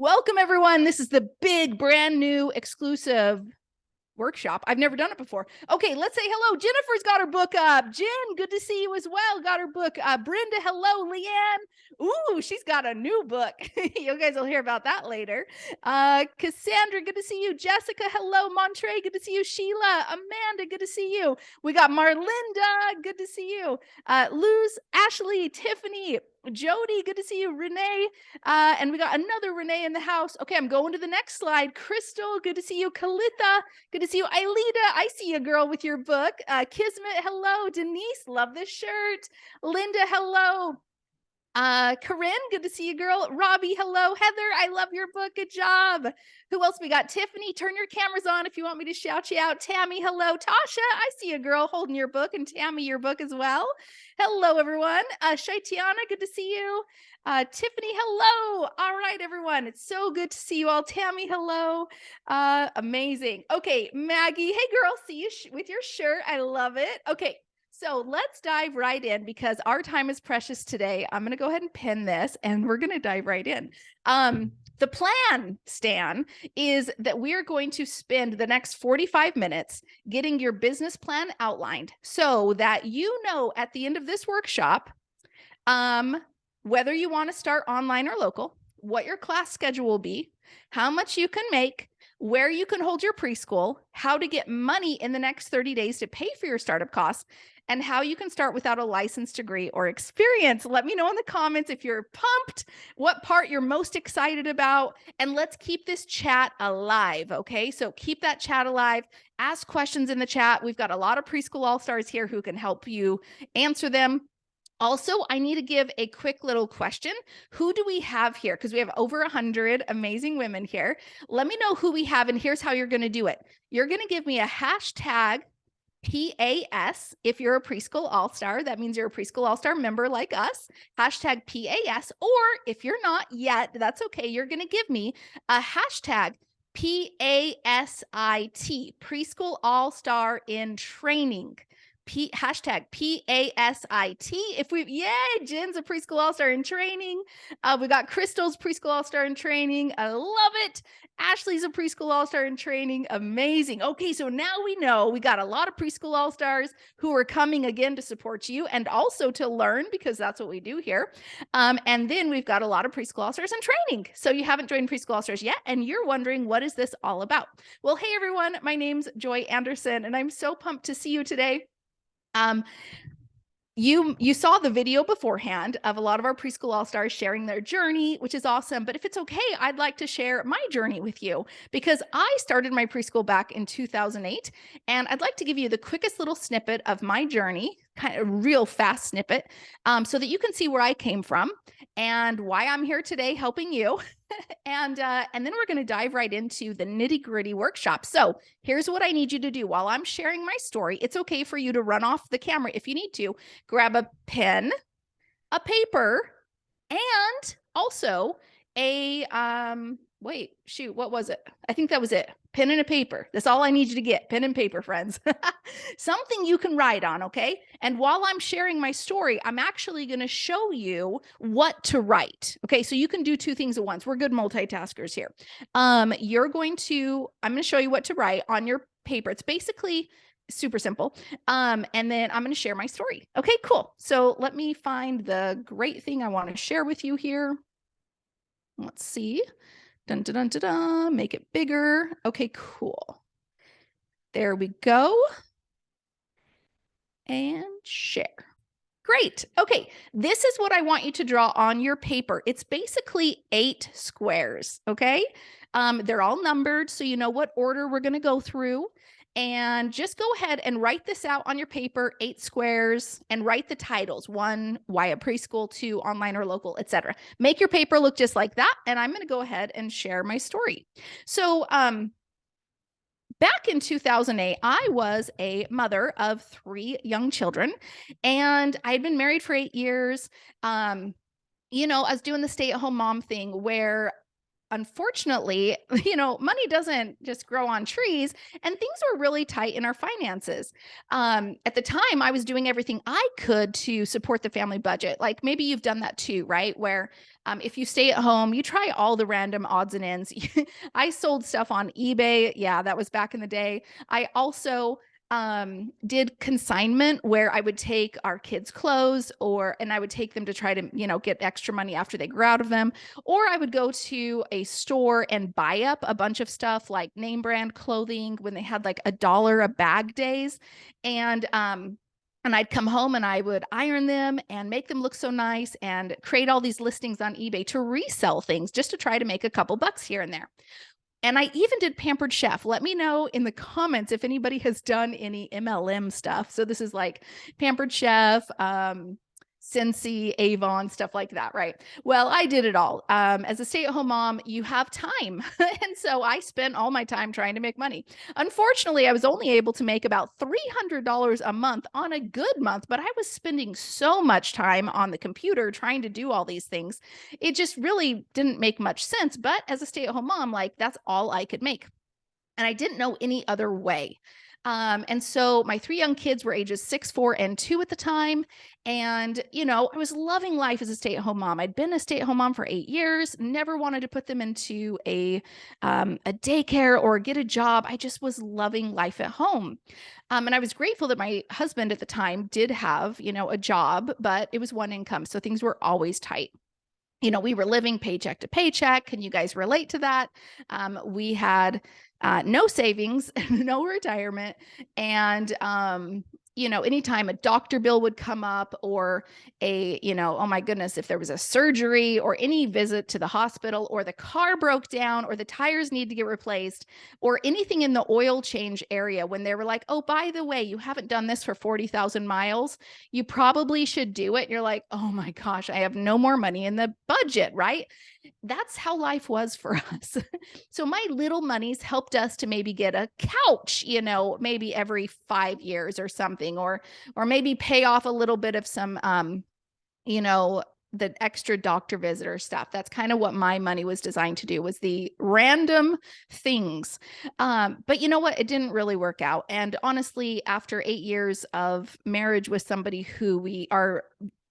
Welcome, everyone. This is the big, brand new, exclusive workshop. I've never done it before. Okay, let's say hello. Jennifer's got her book up. Jen, good to see you as well. Got her book. Brenda, hello. Leanne. Ooh, she's got a new book. You guys will hear about that later. Cassandra, good to see you. Jessica, hello. Montre, good to see you. Sheila, Amanda, good to see you. We got Marlinda, good to see you. Luz, Ashley, Tiffany, Jody, good to see you. Renee, and we got another Renee in the house. Okay, I'm going to the next slide. Crystal, good to see you. Kalitha, good to see you. Ailita, I see a girl with your book. Kismet, hello. Denise, love this shirt. Linda, hello. Corinne, good to see you, girl. Robbie, hello. Heather, I love your book. Good job. Who else we got? Tiffany, turn your cameras on if you want me to shout you out. Tammy, hello. Tasha, I see a girl holding your book, and Tammy, your book as well. Hello, everyone. Shaitiana, good to see you. Tiffany, hello. All right, everyone. It's so good to see you all. Tammy, hello. Amazing. Okay, Maggie, hey, girl, see you with your shirt. I love it. Okay. So let's dive right in because our time is precious today. I'm going to go ahead and pin this and we're going to dive right in. The plan, Stan, is that we're going to spend the next 45 minutes getting your business plan outlined so that you know at the end of this workshop, whether you want to start online or local, what your class schedule will be, how much you can make, where you can hold your preschool, how to get money in the next 30 days to pay for your startup costs, and how you can start without a license, degree, or experience. Let me know in the comments if you're pumped, what part you're most excited about, and let's keep this chat alive, okay? So keep that chat alive. Ask questions in the chat. We've got a lot of preschool all-stars here who can help you answer them. Also, I need to give a quick little question. Who do we have here? Because we have over 100 amazing women here. Let me know who we have, and here's how you're going to do it. You're going to give me a hashtag PAS. If you're a preschool all-star, that means you're a preschool all-star member like us, hashtag PAS. Or if you're not yet, that's okay. You're going to give me a hashtag PASIT, preschool all-star in training. Hashtag PASIT. If we, yay, Jen's a preschool all-star in training. We got Crystal's preschool all-star in training. I love it. Ashley's a preschool all-star in training. Amazing. Okay, so now we know we got a lot of preschool all-stars who are coming again to support you and also to learn, because that's what we do here. And then we've got a lot of preschool all-stars in training. So you haven't joined preschool all-stars yet, and you're wondering, what is this all about? Well, hey, everyone, my name's Joy Anderson, and I'm so pumped to see you today. You saw the video beforehand of a lot of our preschool all-stars sharing their journey, which is awesome. But if it's okay, I'd like to share my journey with you because I started my preschool back in 2008. And I'd like to give you the quickest little snippet of my journey, kind of real fast snippet, so that you can see where I came from and why I'm here today helping you. And then we're going to dive right into the nitty-gritty workshop. So here's what I need you to do while I'm sharing my story. It's okay for you to run off the camera if you need to. Grab a pen, a paper, and also a wait, shoot, what was it? I think that was it. Pen and a paper. That's all I need you to get. Pen and paper, friends. Something you can write on, okay? And while I'm sharing my story, I'm actually going to show you what to write. Okay, so you can do two things at once. We're good multitaskers here. I'm going to show you what to write on your paper. It's basically super simple. And then I'm going to share my story. Okay, cool. So let me find the great thing I want to share with you here. Let's see. Dun, dun, dun, dun, dun. Make it bigger. Okay, cool. There we go. And share. Great. Okay, this is what I want you to draw on your paper. It's basically 8 squares, okay? They're all numbered, so you know what order we're going to go through. And just go ahead and write this out on your paper, 8 squares, and write the titles. 1, why a preschool, 2, online or local, etc. Make your paper look just like that, and I'm going to go ahead and share my story. So back in 2008, I was a mother of 3 young children, and I had been married for 8 years. You know, I was doing the stay-at-home mom thing where unfortunately, money doesn't just grow on trees, and things were really tight in our finances. At the time, I was doing everything I could to support the family budget. Like maybe you've done that too, right? Where if you stay at home, you try all the random odds and ends. I sold stuff on eBay. Yeah, that was back in the day. I also did consignment where I would take our kids' clothes and I would take them to try to, get extra money after they grew out of them. Or I would go to a store and buy up a bunch of stuff like name brand clothing when they had like $1 a bag days. And I'd come home and I would iron them and make them look so nice and create all these listings on eBay to resell things just to try to make a couple bucks here and there. And I even did Pampered Chef. Let me know in the comments if anybody has done any MLM stuff. So this is like Pampered Chef, Scentsy, Avon, stuff like that, right? Well, I did it all. As a stay-at-home mom, you have time. And so I spent all my time trying to make money. Unfortunately, I was only able to make about $300 a month on a good month, but I was spending so much time on the computer trying to do all these things. It just really didn't make much sense. But as a stay-at-home mom, like that's all I could make. And I didn't know any other way. And so my 3 young kids were ages 6, 4, and 2 at the time. And, I was loving life as a stay-at-home mom. I'd been a stay-at-home mom for 8 years, never wanted to put them into a daycare or get a job. I just was loving life at home. And I was grateful that my husband at the time did have, a job, but it was one income. So things were always tight. We were living paycheck to paycheck. Can you guys relate to that? We had no savings, no retirement. And, anytime a doctor bill would come up or oh my goodness, if there was a surgery or any visit to the hospital or the car broke down or the tires need to get replaced or anything in the oil change area when they were like, oh, by the way, you haven't done this for 40,000 miles. You probably should do it. And you're like, oh my gosh, I have no more money in the budget, right? That's how life was for us. So my little monies helped us to maybe get a couch, maybe every 5 years or something, or maybe pay off a little bit of some, the extra doctor visitor stuff. That's kind of what my money was designed to do, was the random things. But you know what? It didn't really work out. And honestly, after 8 years of marriage with somebody who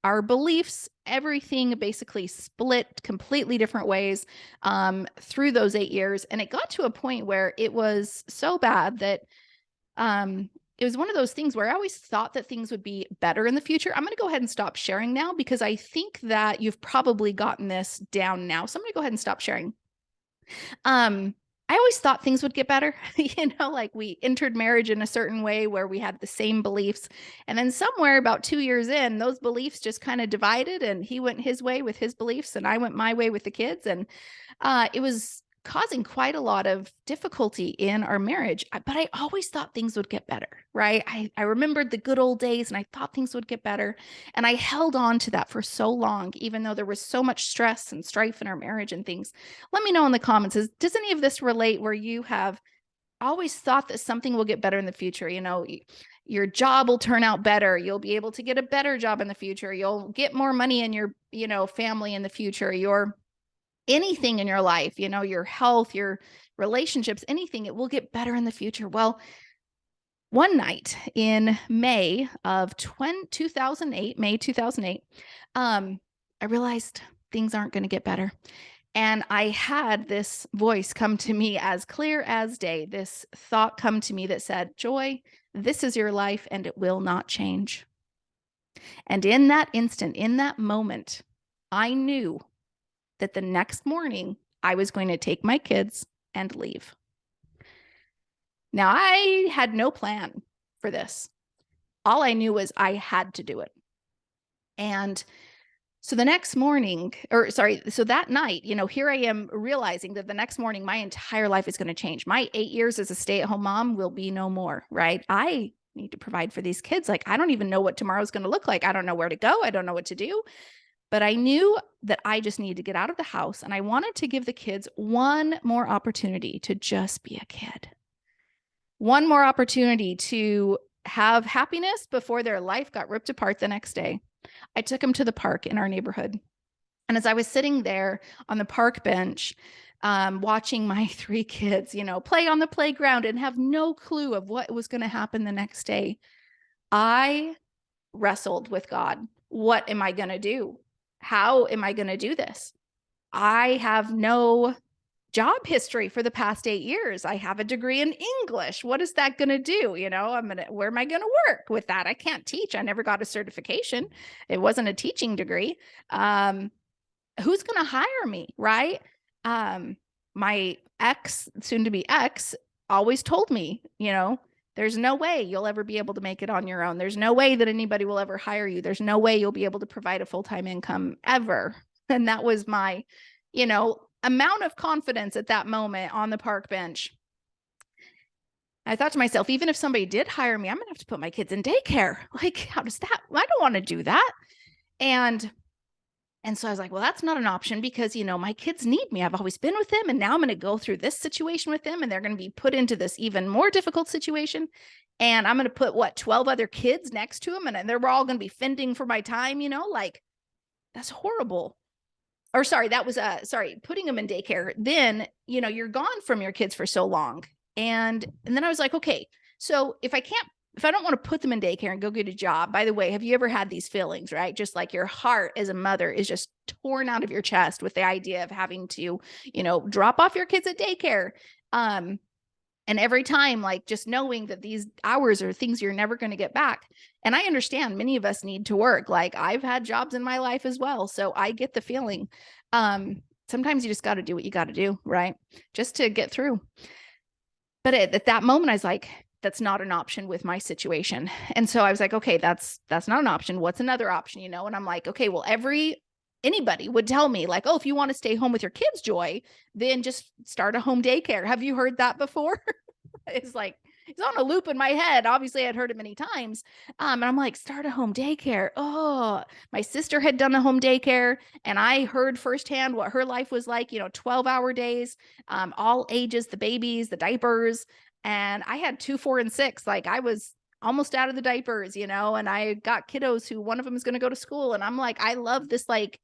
our beliefs, everything basically split completely different ways through those 8 years. And it got to a point where it was so bad that it was one of those things where I always thought that things would be better in the future. I'm going to go ahead and stop sharing now because I think that you've probably gotten this down now. So I'm going to go ahead and stop sharing. I always thought things would get better, like we entered marriage in a certain way where we had the same beliefs. And then somewhere about 2 years in, those beliefs just kind of divided and he went his way with his beliefs and I went my way with the kids. And it was causing quite a lot of difficulty in our marriage. But I always thought things would get better, right? I remembered the good old days and I thought things would get better. And I held on to that for so long, even though there was so much stress and strife in our marriage and things. Let me know in the comments, does any of this relate where you have always thought that something will get better in the future? Your job will turn out better. You'll be able to get a better job in the future. You'll get more money in your, family in the future. Anything in your life, your health, your relationships, anything, it will get better in the future. Well, one night in May of 2008, I realized things aren't going to get better. And I had this voice come to me as clear as day, this thought come to me that said, Joy, this is your life and it will not change. And in that instant, in that moment, I knew that the next morning I was going to take my kids and leave. Now, I had no plan for this. All I knew was I had to do it. And so the next morning, so that night, here I am realizing that the next morning, my entire life is going to change. My 8 years as a stay-at-home mom will be no more, right? I need to provide for these kids. Like, I don't even know what tomorrow's going to look like. I don't know where to go. I don't know what to do. But I knew that I just needed to get out of the house and I wanted to give the kids one more opportunity to just be a kid. One more opportunity to have happiness before their life got ripped apart the next day. I took them to the park in our neighborhood. And as I was sitting there on the park bench, watching my 3 kids, play on the playground and have no clue of what was going to happen the next day. I wrestled with God. What am I going to do? How am I going to do this? I have no job history for the past 8 years. I have a degree in English. What is that going to do? Where am I going to work with that? I can't teach. I never got a certification. It wasn't a teaching degree. Who's going to hire me? Right. My soon to be ex, always told me, there's no way you'll ever be able to make it on your own. There's no way that anybody will ever hire you. There's no way you'll be able to provide a full-time income ever. And that was my, amount of confidence at that moment on the park bench. I thought to myself, even if somebody did hire me, I'm gonna have to put my kids in daycare. Like, how does that? I don't want to do that. And so I was like, well, that's not an option because, my kids need me. I've always been with them. And now I'm going to go through this situation with them and they're going to be put into this even more difficult situation. And I'm going to put 12 other kids next to them. And they're all going to be fending for my time, like that's horrible. Or sorry, that was, putting them in daycare. Then, you're gone from your kids for so long. And then I was like, okay, so if I don't want to put them in daycare and go get a job, by the way, have you ever had these feelings, right? Just like your heart as a mother is just torn out of your chest with the idea of having to, drop off your kids at daycare. And every time, like just knowing that these hours are things you're never going to get back. And I understand many of us need to work. Like I've had jobs in my life as well. So I get the feeling. Sometimes you just got to do what you got to do, right? Just to get through. But at that moment, I was like, that's not an option with my situation. And so I was like, okay, that's not an option. What's another option? And I'm like, okay, well, anybody would tell me like, oh, if you want to stay home with your kids, Joy, then just start a home daycare. Have you heard that before? It's like, it's on a loop in my head. Obviously I'd heard it many times. And I'm like, start a home daycare. Oh, my sister had done a home daycare and I heard firsthand what her life was like, 12-hour days, all ages, the babies, the diapers. And I had 2, 4, and 6. Like I was almost out of the diapers, and I got kiddos who one of them is going to go to school. And I'm like, I love this like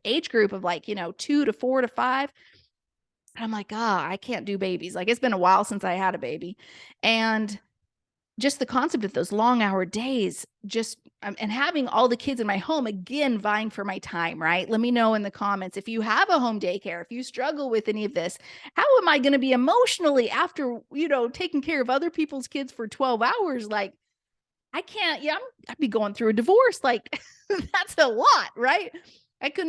age group of like, 2 to 4 to 5. And I'm like, I can't do babies. Like it's been a while since I had a baby. And just the concept of those long hour days, and having all the kids in my home again, vying for my time, right? Let me know in the comments if you have a home daycare, if you struggle with any of this, how am I going to be emotionally after, taking care of other people's kids for 12 hours? Like I can't, I'd be going through a divorce. Like that's a lot, right? I could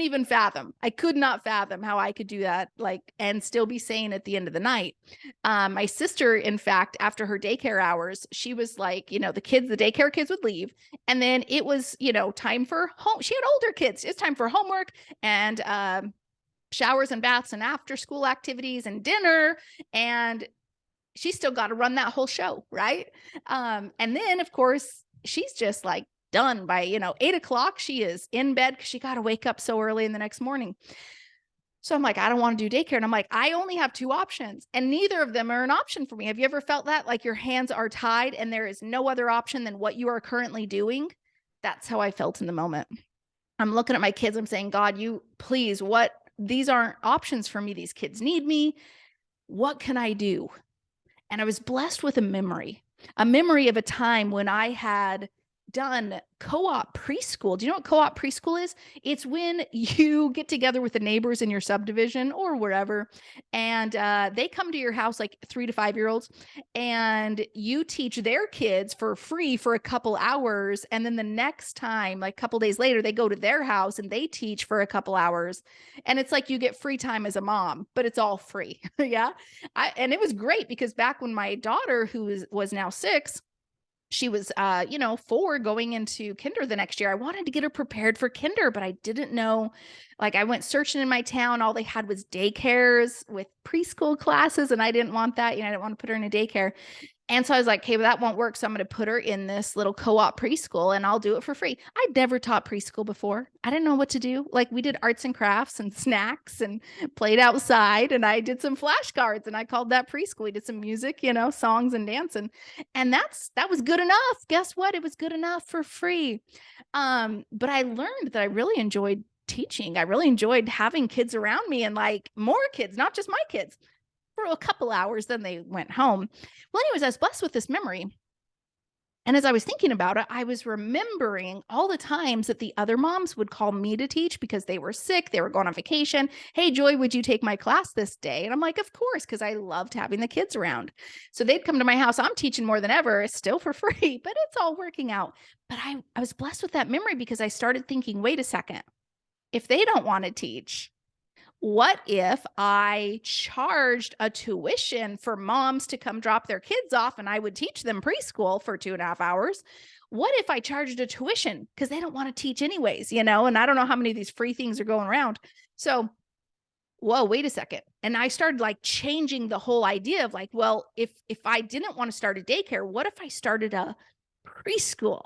not fathom how I could do that, like, and still be sane at the end of the night. My sister, in fact, after her daycare hours, she was like, the daycare kids would leave. And then it was, time for home. She had older kids. It's time for homework and showers and baths and after school activities and dinner. And she still got to run that whole show. Right. And then of course, she's just like, done by 8:00. She is in bed because she got to wake up so early in the next morning. So I'm like, I don't want to do daycare. And I'm like, I only have 2 options and neither of them are an option for me. Have you ever felt that? Like your hands are tied and there is no other option than what you are currently doing? That's how I felt in the moment. I'm looking at my kids. I'm saying, God, these aren't options for me. These kids need me. What can I do? And I was blessed with a memory of a time when I had done co-op preschool. Do you know what co-op preschool is? It's when you get together with the neighbors in your subdivision or wherever, and they come to your house, like 3 to 5-year-olds, and you teach their kids for free for a couple hours. And then the next time, like a couple days later, they go to their house and they teach for a couple hours. And it's like you get free time as a mom, but it's all free. Yeah. And it was great because back when my daughter, who was now 6, she was, 4 going into kinder the next year. I wanted to get her prepared for kinder, but I didn't know, like I went searching in my town. All they had was daycares with preschool classes. And I didn't want that. I didn't want to put her in a daycare. And so I was like, okay, well, that won't work. So I'm going to put her in this little co-op preschool and I'll do it for free. I'd never taught preschool before. I didn't know what to do. Like we did arts and crafts and snacks and played outside. And I did some flashcards and I called that preschool. We did some music, songs and dancing. And that was good enough. Guess what? It was good enough for free. But I learned that I really enjoyed teaching. I really enjoyed having kids around me, and like more kids, not just my kids, for a couple hours. Then they went home. Well, anyways, I was blessed with this memory. And as I was thinking about it, I was remembering all the times that the other moms would call me to teach because they were sick, they were going on vacation. Hey, Joy, would you take my class this day? And I'm like, of course, because I loved having the kids around. So they'd come to my house. I'm teaching more than ever, still for free, but it's all working out. But I was blessed with that memory because I started thinking, wait a second, if they don't want to teach, what if I charged a tuition for moms to come drop their kids off and I would teach them preschool for 2.5 hours? What if I charged a tuition because they don't want to teach anyways, and I don't know how many of these free things are going around. So, whoa, wait a second. And I started like changing the whole idea of like, well, if I didn't want to start a daycare, what if I started a preschool?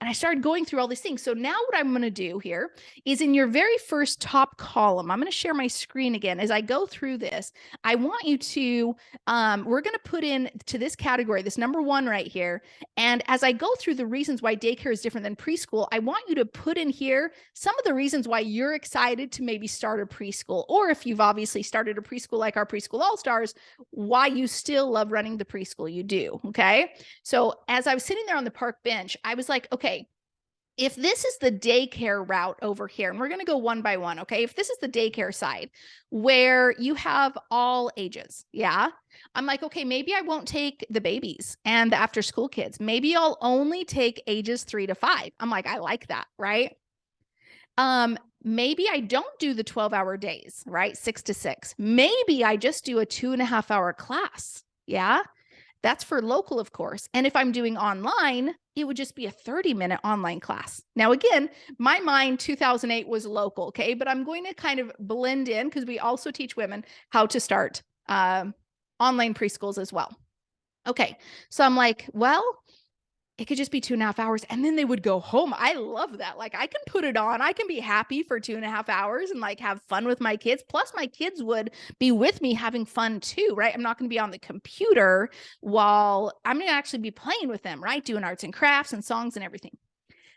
And I started going through all these things. So now what I'm going to do here is in your very first top column, I'm going to share my screen again. As I go through this, I want you to, we're going to put in to this category, this number 1 right here. And as I go through the reasons why daycare is different than preschool, I want you to put in here some of the reasons why you're excited to maybe start a preschool, or if you've obviously started a preschool like our Preschool All-Stars, why you still love running the preschool you do. Okay. So as I was sitting there on the park bench, I was like, okay, if this is the daycare route over here, and we're going to go one by one, okay? If this is the daycare side where you have all ages, yeah, I'm like, okay, maybe I won't take the babies and the after school kids. Maybe I'll only take ages 3 to 5. I'm like, I like that, right? Maybe I don't do the 12-hour days, right? 6 to 6. Maybe I just do a 2.5-hour class, yeah? That's for local, of course. And if I'm doing online, it would just be a 30-minute online class. Now, again, my mind 2008 was local, okay? But I'm going to kind of blend in because we also teach women how to start online preschools as well. Okay, so I'm like, well, it could just be 2.5 hours and then they would go home. I love that. Like I can put it on. I can be happy for 2.5 hours and like have fun with my kids. Plus my kids would be with me having fun too, right? I'm not going to be on the computer while I'm going to actually be playing with them, right? Doing arts and crafts and songs and everything.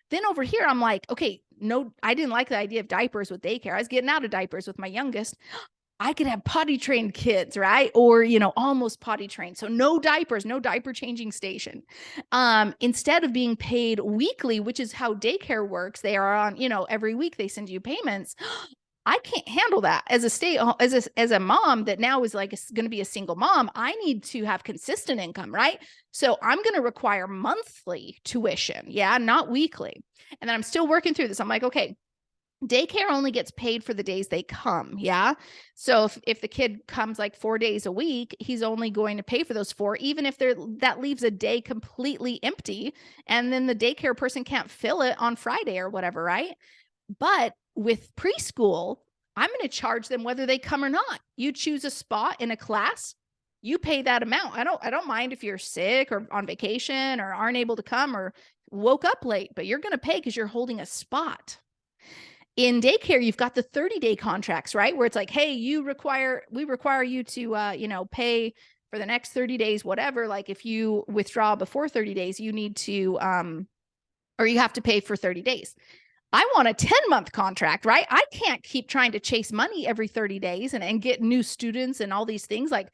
Then over here, I'm like, okay, no, I didn't like the idea of diapers with daycare. I was getting out of diapers with my youngest. I could have potty trained kids, right? Or, almost potty trained. So no diapers, no diaper changing station. Instead of being paid weekly, which is how daycare works, they are on, every week they send you payments. I can't handle that as a mom that now is like going to be a single mom. I need to have consistent income, right? So I'm going to require monthly tuition. Yeah. Not weekly. And then I'm still working through this. I'm like, okay, daycare only gets paid for the days they come. Yeah. So if the kid comes like 4 days a week, he's only going to pay for those 4, even if that leaves a day completely empty. And then the daycare person can't fill it on Friday or whatever. Right. But with preschool, I'm going to charge them whether they come or not. You choose a spot in a class, you pay that amount. I don't mind if you're sick or on vacation or aren't able to come or woke up late, but you're going to pay because you're holding a spot. In daycare, you've got the 30-day contracts, right? Where it's like, hey, we require you to, pay for the next 30 days, whatever. Like if you withdraw before 30 days, you need to, or you have to pay for 30 days. I want a 10-month contract, right? I can't keep trying to chase money every 30 days and get new students and all these things. Like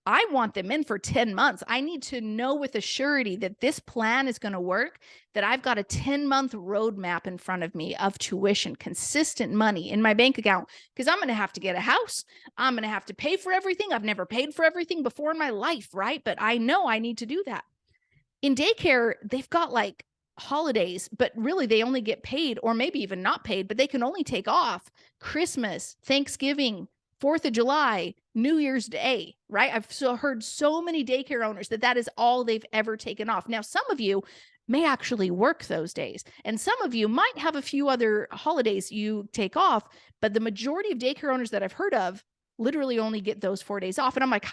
I want them in for 10 months. I need to know with a surety that this plan is going to work, that I've got a 10-month roadmap in front of me of tuition, consistent money in my bank account, because I'm going to have to get a house. I'm going to have to pay for everything. I've never paid for everything before in my life, right? But I know I need to do that. In daycare, they've got like holidays, but really they only get paid, or maybe even not paid, but they can only take off Christmas, Thanksgiving, 4th of July, New Year's Day, right? I've heard so many daycare owners that is all they've ever taken off. Now, some of you may actually work those days, and some of you might have a few other holidays you take off, but the majority of daycare owners that I've heard of literally only get those 4 days off. And I'm like,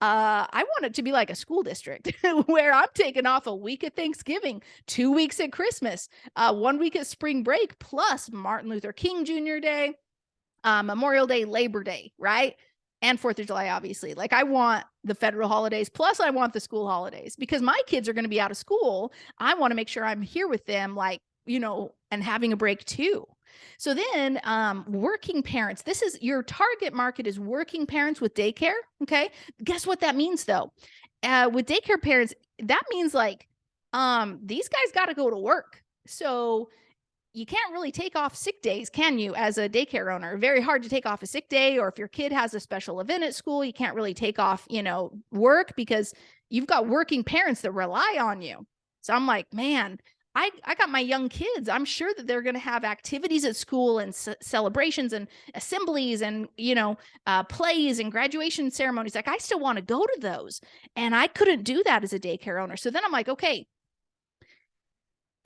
I want it to be like a school district where I'm taking off a week at Thanksgiving, 2 weeks at Christmas, 1 week at spring break, plus Martin Luther King Jr. Day, Memorial Day, Labor Day, right? And 4th of July, obviously. Like I want the federal holidays, plus I want the school holidays, because my kids are going to be out of school. I want to make sure I'm here with them, like, and having a break too. So then working parents, this is your target market is working parents with daycare. Okay. Guess what that means though? With daycare parents, that means like these guys got to go to work. So you can't really take off sick days, can you, as a daycare owner? Very hard to take off a sick day, or if your kid has a special event at school, you can't really take off, work because you've got working parents that rely on you. So I'm like, man, I got my young kids. I'm sure that they're going to have activities at school and celebrations and assemblies and, plays and graduation ceremonies. Like, I still want to go to those. And I couldn't do that as a daycare owner. So then I'm like, okay,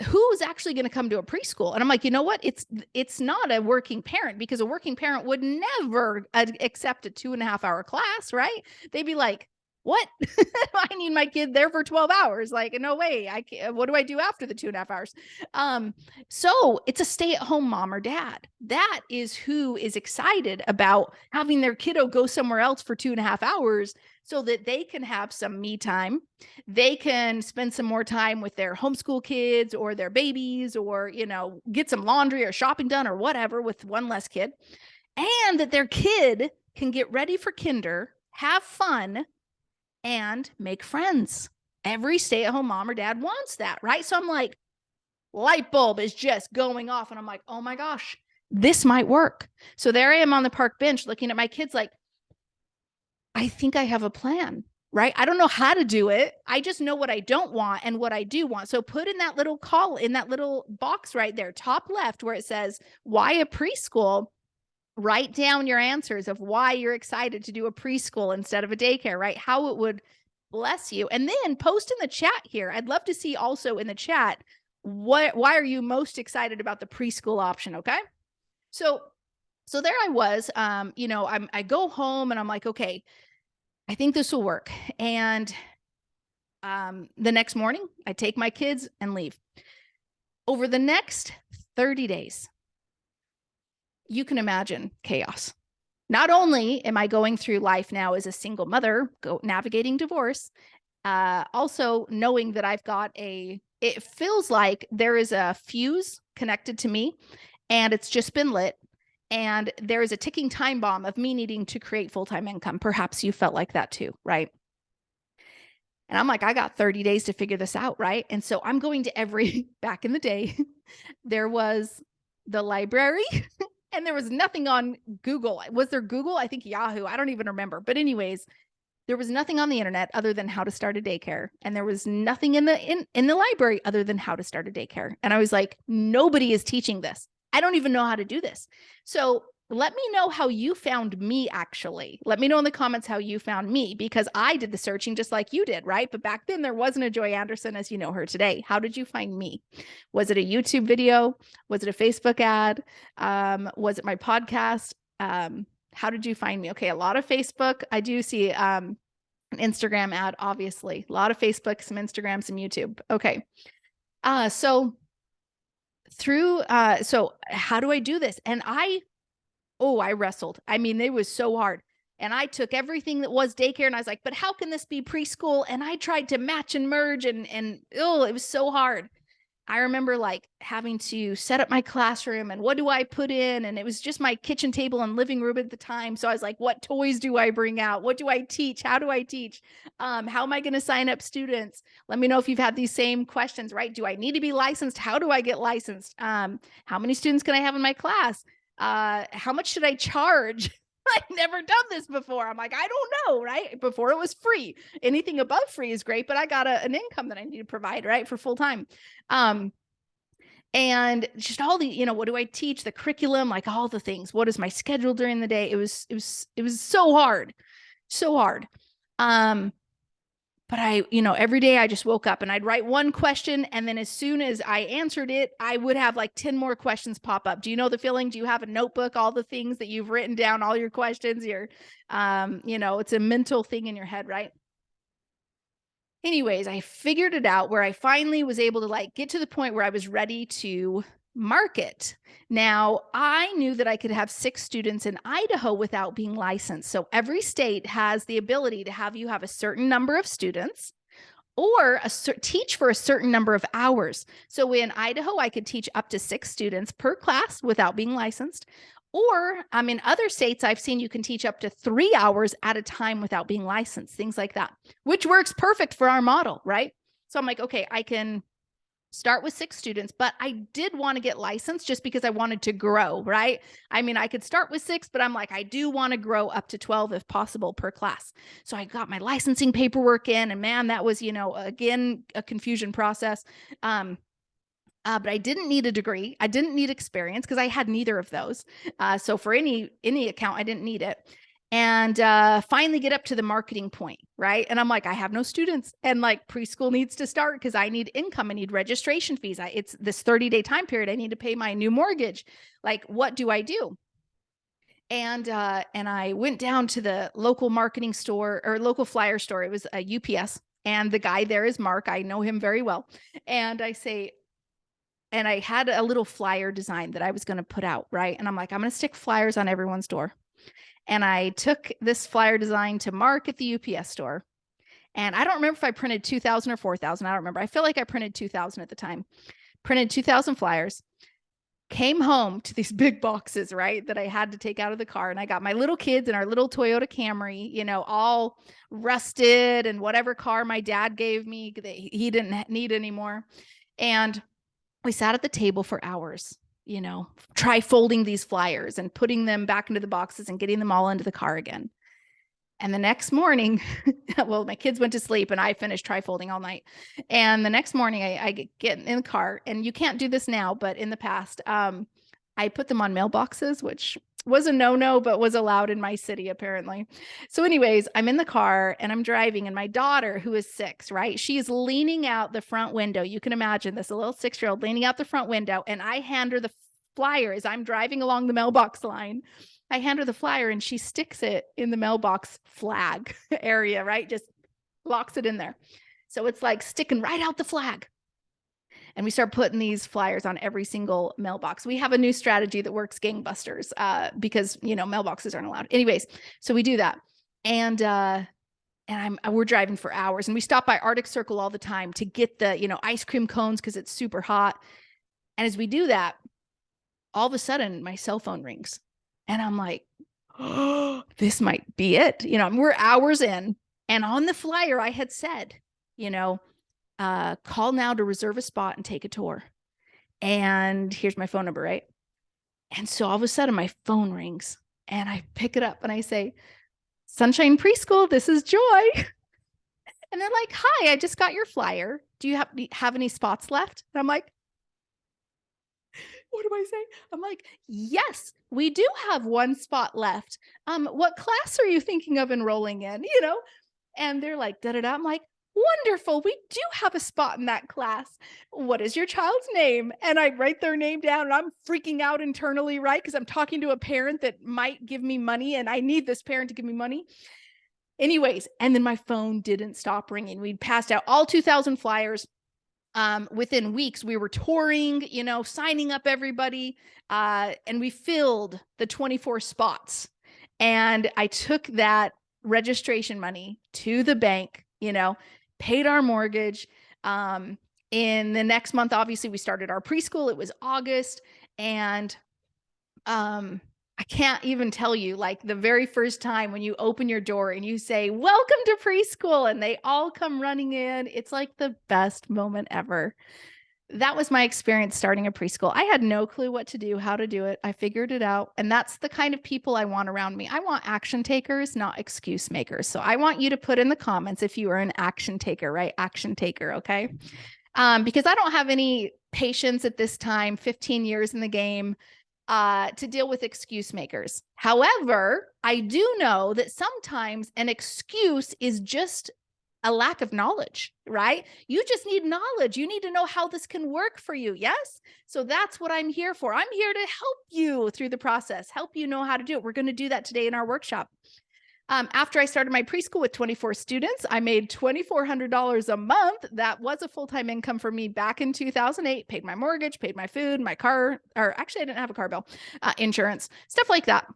who's actually going to come to a preschool? And I'm like, you know what? It's not a working parent, because a working parent would never accept a 2.5-hour class, right? They'd be like, what? I need my kid there for 12 hours. Like, no way. I can't, what do I do after the 2.5 hours? So it's a stay-at-home mom or dad. That is who is excited about having their kiddo go somewhere else for 2.5 hours so that they can have some me time. They can spend some more time with their homeschool kids or their babies, or, get some laundry or shopping done or whatever with one less kid. And that their kid can get ready for kinder, have fun, and make friends. Every stay-at-home mom or dad wants that, right? So I'm like, light bulb is just going off. And I'm like, oh my gosh, this might work. So there I am on the park bench looking at my kids like, I think I have a plan, right? I don't know how to do it. I just know what I don't want and what I do want. So put in that little in that little box right there, top left, where it says, why a preschool? Write down your answers of why you're excited to do a preschool instead of a daycare, right? How it would bless you. And then post in the chat here. I'd love to see also in the chat, why are you most excited about the preschool option? Okay. So there I was, I go home and I'm like, okay, I think this will work. And the next morning I take my kids and leave. Over the next 30 days, you can imagine chaos. Not only am I going through life now as a single mother, navigating divorce, also knowing that I've got it feels like there is a fuse connected to me and it's just been lit. And there is a ticking time bomb of me needing to create full-time income. Perhaps you felt like that too, right? And I'm like, I got 30 days to figure this out, right? And so I'm going to back in the day, there was the library and there was nothing on Google. Was there Google? I think Yahoo. I don't even remember. But anyways, there was nothing on the internet other than how to start a daycare. And there was nothing in the library other than how to start a daycare. And I was like, nobody is teaching this. I don't even know how to do this. So let me know how you found me, actually. Let me know in the comments how you found me, because I did the searching just like you did, right? But back then there wasn't a Joy Anderson as you know her today. How did you find me? Was it a YouTube video? Was it a Facebook ad? Was it my podcast? How did you find me? Okay, a lot of Facebook. I do see an Instagram ad, obviously. A lot of Facebook, some Instagram, some YouTube. Okay. So how do I do this? And I wrestled. I mean, it was so hard. And I took everything that was daycare and I was like, but how can this be preschool? And I tried to match and merge and it was so hard. I remember like having to set up my classroom and what do I put in? And it was just my kitchen table and living room at the time. So I was like, what toys do I bring out? What do I teach? How do I teach? How am I going to sign up students? Let me know if you've had these same questions, right? Do I need to be licensed? How do I get licensed? How many students can I have in my class? How much should I charge? I've never done this before. I'm like, I don't know, right? Before it was free. Anything above free is great, but I got an income that I need to provide, right? For full time. And just all the, what do I teach? The curriculum, like all the things. What is my schedule during the day? It was so hard, so hard. But every day I just woke up and I'd write one question. And then as soon as I answered it, I would have like 10 more questions pop up. Do you know the feeling? Do you have a notebook, all the things that you've written down, all your questions, it's a mental thing in your head, right? Anyways, I figured it out where I finally was able to like get to the point where I was ready to market. Now, I knew that I could have 6 students in Idaho without being licensed. So every state has the ability to have you have a certain number of students or teach for a certain number of hours. So in Idaho, I could teach up to 6 students per class without being licensed. Or in other states, I've seen you can teach up to 3 hours at a time without being licensed, things like that, which works perfect for our model, right? So I'm like, okay, I can start with 6 students, but I did want to get licensed just because I wanted to grow, right? I could start with 6, but I'm like, I do want to grow up to 12 if possible per class. So I got my licensing paperwork in, and man, that was, again, a confusion process. But I didn't need a degree. I didn't need experience because I had neither of those. So for any account, I didn't need it. And finally get up to the marketing point, right? And I'm like, I have no students, and like preschool needs to start because I need income. I need registration fees. It's this 30-day time period. I need to pay my new mortgage. Like, what do I do? And I went down to the local marketing store or local flyer store. It was a UPS, and the guy there is Mark. I know him very well. And I had a little flyer design that I was going to put out, right? And I'm like, I'm going to stick flyers on everyone's door. And I took this flyer design to Mark at the UPS store. And I don't remember if I printed 2,000 or 4,000. I don't remember. I feel like I printed 2,000 at the time. Printed 2,000 flyers. Came home to these big boxes, right, that I had to take out of the car. And I got my little kids in our little Toyota Camry, all rusted, and whatever car my dad gave me that he didn't need anymore. And we sat at the table for hours, try folding these flyers and putting them back into the boxes and getting them all into the car again. And the next morning, well, my kids went to sleep and I finished tri-folding all night. And the next morning I get in the car, and you can't do this now, but in the past, I put them on mailboxes, which was a no-no, but was allowed in my city apparently. So anyways, I'm in the car and I'm driving, and my daughter, who is 6, right? She's leaning out the front window. You can imagine this, a little 6-year-old leaning out the front window, and I hand her the flyer as I'm driving along the mailbox line. I hand her the flyer and she sticks it in the mailbox flag area, right? Just locks it in there. So it's like sticking right out the flag. And we start putting these flyers on every single mailbox. We have a new strategy that works gangbusters because, mailboxes aren't allowed. Anyways, so we do that. And we're driving for hours, and we stop by Arctic Circle all the time to get the, ice cream cones because it's super hot. And as we do that, all of a sudden my cell phone rings, and I'm like, oh, this might be it. We're hours in, and on the flyer I had said, call now to reserve a spot and take a tour. And here's my phone number, right? And so all of a sudden my phone rings, and I pick it up and I say, Sunshine Preschool, this is Joy. And they're like, hi, I just got your flyer. Do you have any spots left? And I'm like, what do I say? I'm like, yes, we do have 1 spot left. What class are you thinking of enrolling in? And they're like, da da da. I'm like, wonderful. We do have a spot in that class. What is your child's name? And I write their name down, and I'm freaking out internally, right? Because I'm talking to a parent that might give me money, and I need this parent to give me money. Anyways, and then my phone didn't stop ringing. We'd passed out all 2,000 flyers. Within weeks, we were touring, signing up everybody, and we filled the 24 spots. And I took that registration money to the bank, paid our mortgage. In the next month, obviously, we started our preschool. It was August, and I can't even tell you, like, the very first time when you open your door and you say, welcome to preschool, and they all come running in, it's like the best moment ever. That was my experience starting a preschool. I had no clue what to do, how to do it. I figured it out. And that's the kind of people I want around me. I want action takers, not excuse makers. So I want you to put in the comments if you are an action taker, right? Action taker, okay? Because I don't have any patience at this time, 15 years in the game, to deal with excuse makers. However, I do know that sometimes an excuse is just a lack of knowledge, right? You just need knowledge. You need to know how this can work for you. Yes. So that's what I'm here for. I'm here to help you through the process, help you know how to do it. We're going to do that today in our workshop. After I started my preschool with 24 students, I made $2,400 a month. That was a full-time income for me back in 2008, paid my mortgage, paid my food, my car, or actually I didn't have a car bill, insurance, stuff like that.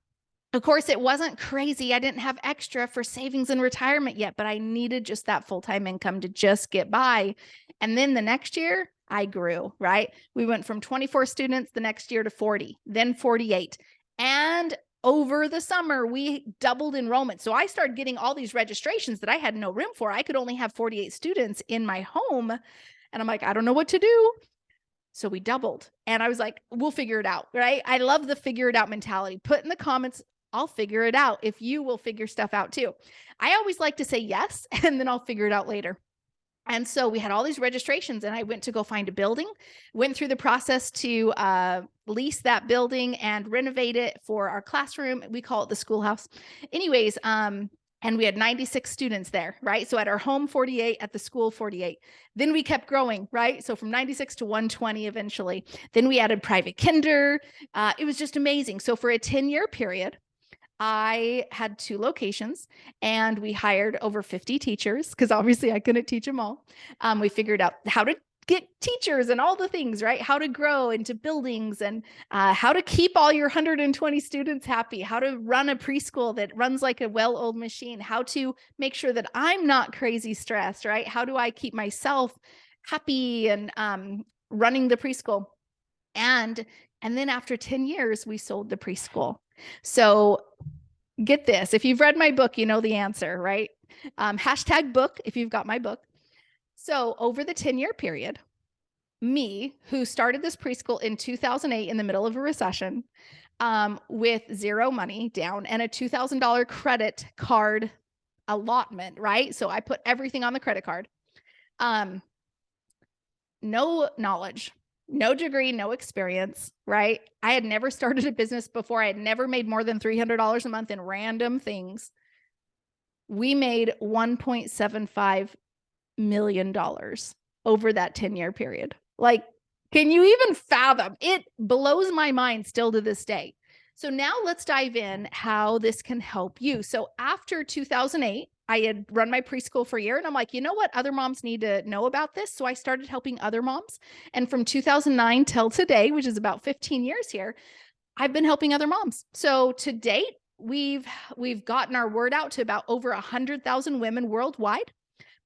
Of course, it wasn't crazy. I didn't have extra for savings and retirement yet, but I needed just that full-time income to just get by. And then the next year, I grew, right? We went from 24 students the next year to 40, then 48. And over the summer, we doubled enrollment. So I started getting all these registrations that I had no room for. I could only have 48 students in my home. And I'm like, I don't know what to do. So we doubled. And I was like, we'll figure it out, right? I love the figure it out mentality. Put in the comments, I'll figure it out if you will figure stuff out too. I always like to say yes, and then I'll figure it out later. And so we had all these registrations, and I went to go find a building, went through the process to lease that building and renovate it for our classroom. We call it the schoolhouse. Anyways, and we had 96 students there, right? So at our home, 48, at the school, 48. Then we kept growing, right? So from 96 to 120 eventually. Then we added private kinder. It was just amazing. So for a 10-year period, I had 2 locations, and we hired over 50 teachers because obviously I couldn't teach them all. We figured out how to get teachers and all the things, right? How to grow into buildings, and how to keep all your 120 students happy, how to run a preschool that runs like a well-oiled machine, how to make sure that I'm not crazy stressed, right? How do I keep myself happy and running the preschool? And then after 10 years, we sold the preschool. So get this, if you've read my book, you know the answer, right? Hashtag book if you've got my book. So over the 10-year period, me, who started this preschool in 2008 in the middle of a recession, with zero money down and a $2,000 credit card allotment, right? So I put everything on the credit card. No knowledge, no degree, no experience, right? I had never started a business before. I had never made more than $300 a month in random things. We made $1.75 million over that 10-year period. Like, can you even fathom? It blows my mind still to this day. So now let's dive in how this can help you. So after 2008, I had run my preschool for a year, and I'm like, you know what? Other moms need to know about this. So I started helping other moms. And from 2009 till today, which is about 15 years here, I've been helping other moms. So to date, we've gotten our word out to about over 100,000 women worldwide.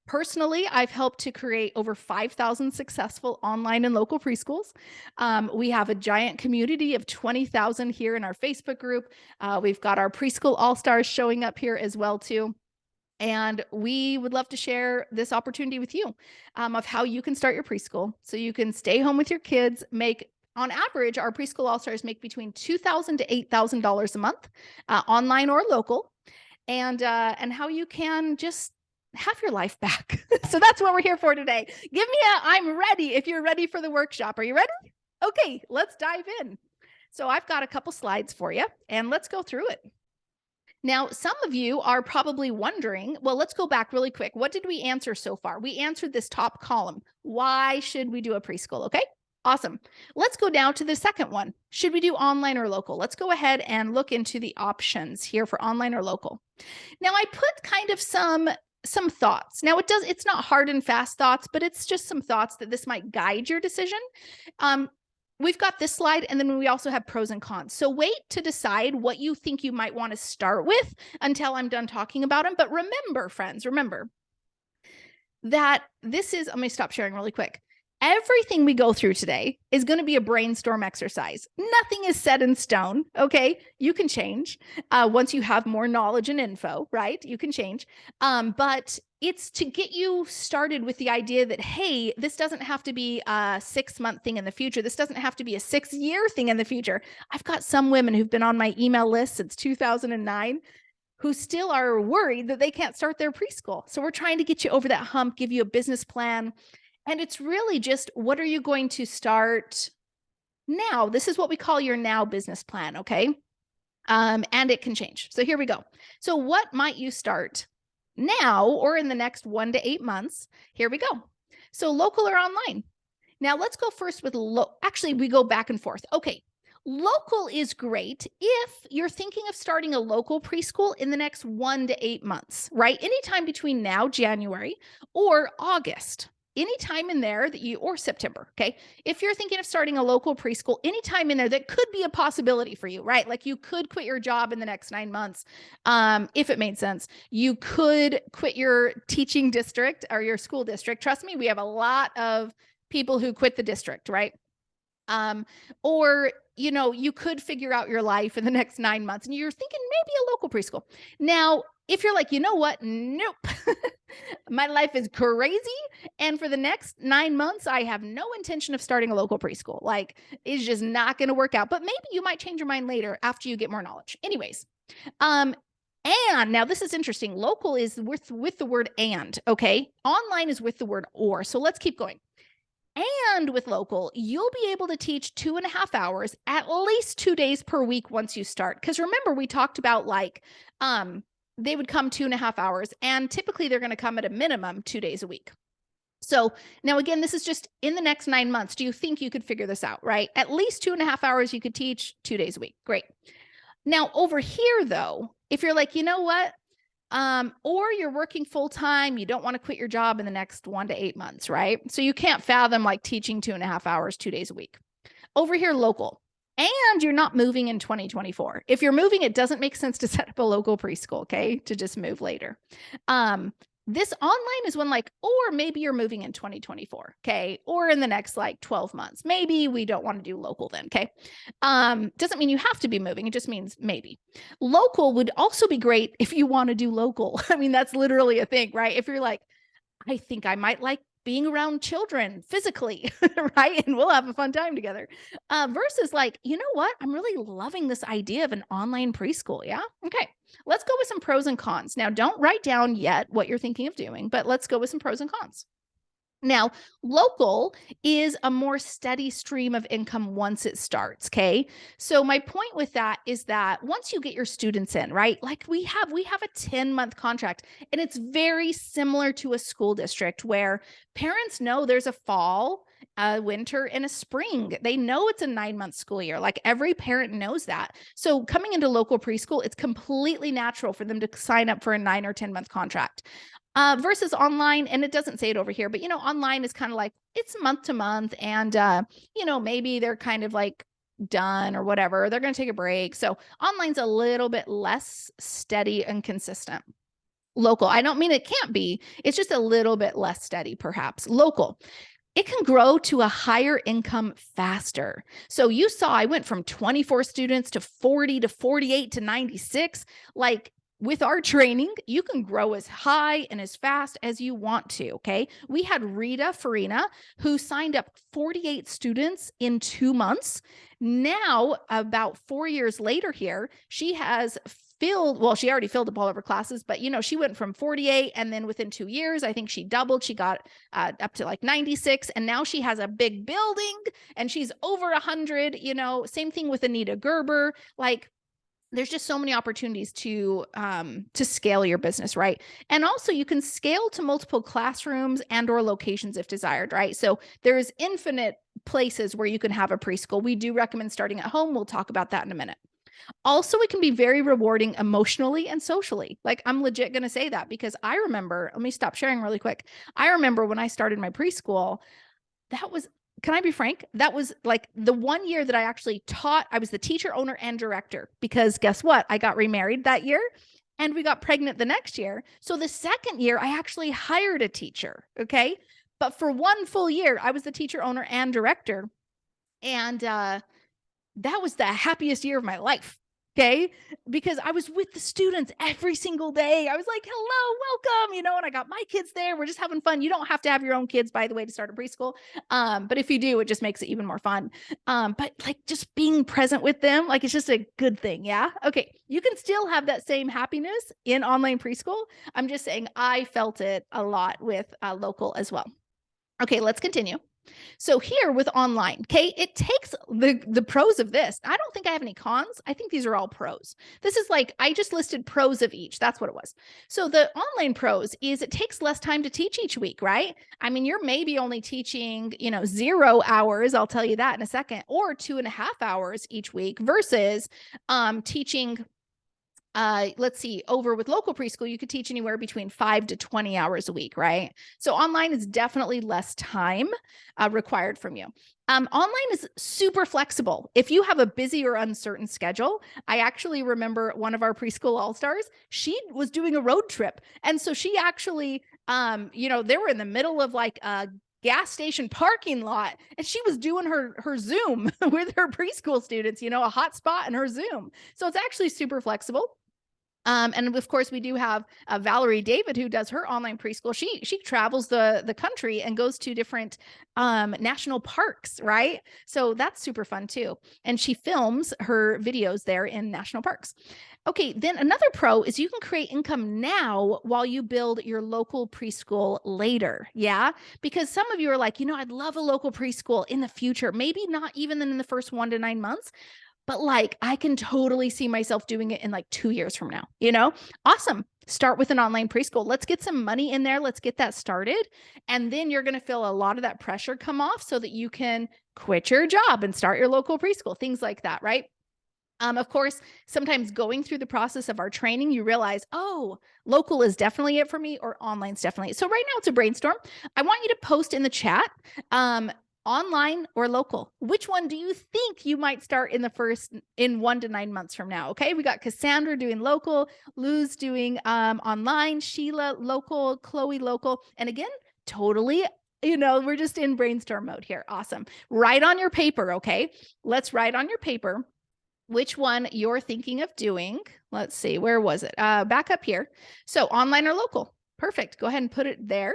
Personally, I've helped to create over 5,000 successful online and local preschools. We have a giant community of 20,000 here in our Facebook group. We've got our preschool all-stars showing up here as well too. And we would love to share this opportunity with you of how you can start your preschool so you can stay home with your kids, on average, our preschool all-stars make between $2,000 to $8,000 a month, online or local, and how you can just have your life back. So that's what we're here for today. Give me I'm ready if you're ready for the workshop. Are you ready? Okay, let's dive in. So I've got a couple slides for you, and let's go through it. Now, some of you are probably wondering, well, let's go back really quick. What did we answer so far? We answered this top column. Why should we do a preschool? Okay, awesome. Let's go down to the second one. Should we do online or local? Let's go ahead and look into the options here for online or local. Now, I put kind of some thoughts. Now, it's not hard and fast thoughts, but it's just some thoughts that this might guide your decision. We've got this slide, and then we also have pros and cons. So wait to decide what you think you might want to start with until I'm done talking about them. But remember, friends, remember that let me stop sharing really quick. Everything we go through today is going to be a brainstorm exercise. Nothing is set in stone, okay? You can change once you have more knowledge and info, right? You can change. But it's to get you started with the idea that, hey, this doesn't have to be a 6-month thing in the future. This doesn't have to be a 6-year thing in the future. I've got some women who've been on my email list since 2009 who still are worried that they can't start their preschool. So we're trying to get you over that hump, give you a business plan. And it's really just, what are you going to start now? This is what we call your now business plan, okay? And it can change. So here we go. So what might you start now or in the next 1 to 8 months? Here we go. So local or online. Now let's go first with actually, we go back and forth. Okay. Local is great if you're thinking of starting a local preschool in the next 1 to 8 months, right? Anytime between now, January, or August. anytime in there that or September, okay? If you're thinking of starting a local preschool, anytime in there that could be a possibility for you, right? Like you could quit your job in the next 9 months, if it made sense. You could quit your teaching district or your school district. Trust me, we have a lot of people who quit the district, right? Or, you could figure out your life in the next 9 months and you're thinking maybe a local preschool. Now, if you're like, you know what? Nope. My life is crazy. And for the next 9 months, I have no intention of starting a local preschool. Like, it's just not going to work out. But maybe you might change your mind later after you get more knowledge. Anyways, and now this is interesting. Local is with the word and, okay? Online is with the word or. So let's keep going. And with local, you'll be able to teach 2.5 hours at least 2 days per week once you start. Because remember, we talked about like, they would come 2.5 hours, and typically they're going to come at a minimum 2 days a week. So now again, this is just in the next 9 months. Do you think you could figure this out, right? At least 2.5 hours you could teach 2 days a week. Great. Now over here though, if you're like, you know what? Or you're working full time, you don't want to quit your job in the next 1 to 8 months, right? So you can't fathom like teaching 2.5 hours, 2 days a week. Over here, local. And you're not moving in 2024. If you're moving, it doesn't make sense to set up a local preschool, okay? To just move later. This online is when like, or maybe you're moving in 2024, okay? Or in the next like 12 months. Maybe we don't want to do local then, okay? Doesn't mean you have to be moving. It just means maybe. Local would also be great if you want to do local. I mean, that's literally a thing, right? If you're like, I think I might like being around children physically, right? And we'll have a fun time together. Versus like, you know what? I'm really loving this idea of an online preschool. Yeah. Okay. Let's go with some pros and cons. Now, don't write down yet what you're thinking of doing, but let's go with some pros and cons. Now, local is a more steady stream of income once it starts, okay? So my point with that is that once you get your students in, right? Like we have a 10-month contract, and it's very similar to a school district where parents know there's a fall, a winter, and a spring. They know it's a 9-month school year. Like every parent knows that. So coming into local preschool, it's completely natural for them to sign up for a 9 or 10-month contract. Versus online, and it doesn't say it over here, but online is kind of like it's month to month, and maybe they're kind of like done or whatever. They're going to take a break. So online's a little bit less steady and consistent. Local, I don't mean it can't be. It's just a little bit less steady, perhaps. Local, it can grow to a higher income faster. So you saw I went from 24 students to 40 to 48 to 96. Like, with our training, you can grow as high and as fast as you want to, okay? We had Rita Farina, who signed up 48 students in 2 months. Now, about 4 years later here, she has she already filled up all of her classes, but she went from 48, and then within 2 years, I think she doubled. She got up to like 96, and now she has a big building, and she's over 100, same thing with Anita Gerber. Like, there's just so many opportunities to scale your business, right? And also you can scale to multiple classrooms and or locations if desired, right? So there's infinite places where you can have a preschool. We do recommend starting at home. We'll talk about that in a minute. Also, it can be very rewarding emotionally and socially. Like, I'm legit going to say that because I remember, let me stop sharing really quick. I remember when I started my preschool, can I be frank? That was like the 1 year that I actually taught. I was the teacher, owner, and director, because guess what? I got remarried that year and we got pregnant the next year. So the second year, I actually hired a teacher. Okay. But for 1 full year, I was the teacher, owner, and director. And that was the happiest year of my life. Okay. Because I was with the students every single day. I was like, hello, welcome, and I got my kids there. We're just having fun. You don't have to have your own kids, by the way, to start a preschool. But if you do, it just makes it even more fun. But like just being present with them, like it's just a good thing. Yeah. Okay. You can still have that same happiness in online preschool. I'm just saying I felt it a lot with local as well. Okay. Let's continue. So here with online, okay, it takes the pros of this. I don't think I have any cons. I think these are all pros. This is like, I just listed pros of each. That's what it was. So the online pros is it takes less time to teach each week, right? I mean, you're maybe only teaching, 0 hours. I'll tell you that in a second, or 2.5 hours each week versus teaching let's see, over with local preschool, you could teach anywhere between 5 to 20 hours a week, right? So online is definitely less time required from you. Online is super flexible. If you have a busy or uncertain schedule, I actually remember one of our preschool all-stars, she was doing a road trip. And so she actually, they were in the middle of like a gas station parking lot, and she was doing her Zoom with her preschool students, a hotspot in her Zoom. So it's actually super flexible. And of course, we do have Valerie David, who does her online preschool. She travels the country and goes to different national parks, right? So that's super fun too. And she films her videos there in national parks. Okay, then another pro is you can create income now while you build your local preschool later. Yeah, because some of you are like, I'd love a local preschool in the future, maybe not even in the first 1 to 9 months. But like, I can totally see myself doing it in like 2 years from now, Awesome. Start with an online preschool. Let's get some money in there. Let's get that started. And then you're going to feel a lot of that pressure come off so that you can quit your job and start your local preschool, things like that, right? Of course, sometimes going through the process of our training, you realize, oh, local is definitely it for me, or online's definitely. So right now it's a brainstorm. I want you to post in the chat, online or local. Which one do you think you might start in 1 to 9 months from now? Okay, we got Cassandra doing local, Lou's doing online, Sheila local, Chloe local, and again, totally. We're just in brainstorm mode here. Awesome. Write on your paper. Okay, let's write on your paper which one you're thinking of doing. Let's see, where was it? Back up here. So online or local. Perfect. Go ahead and put it there.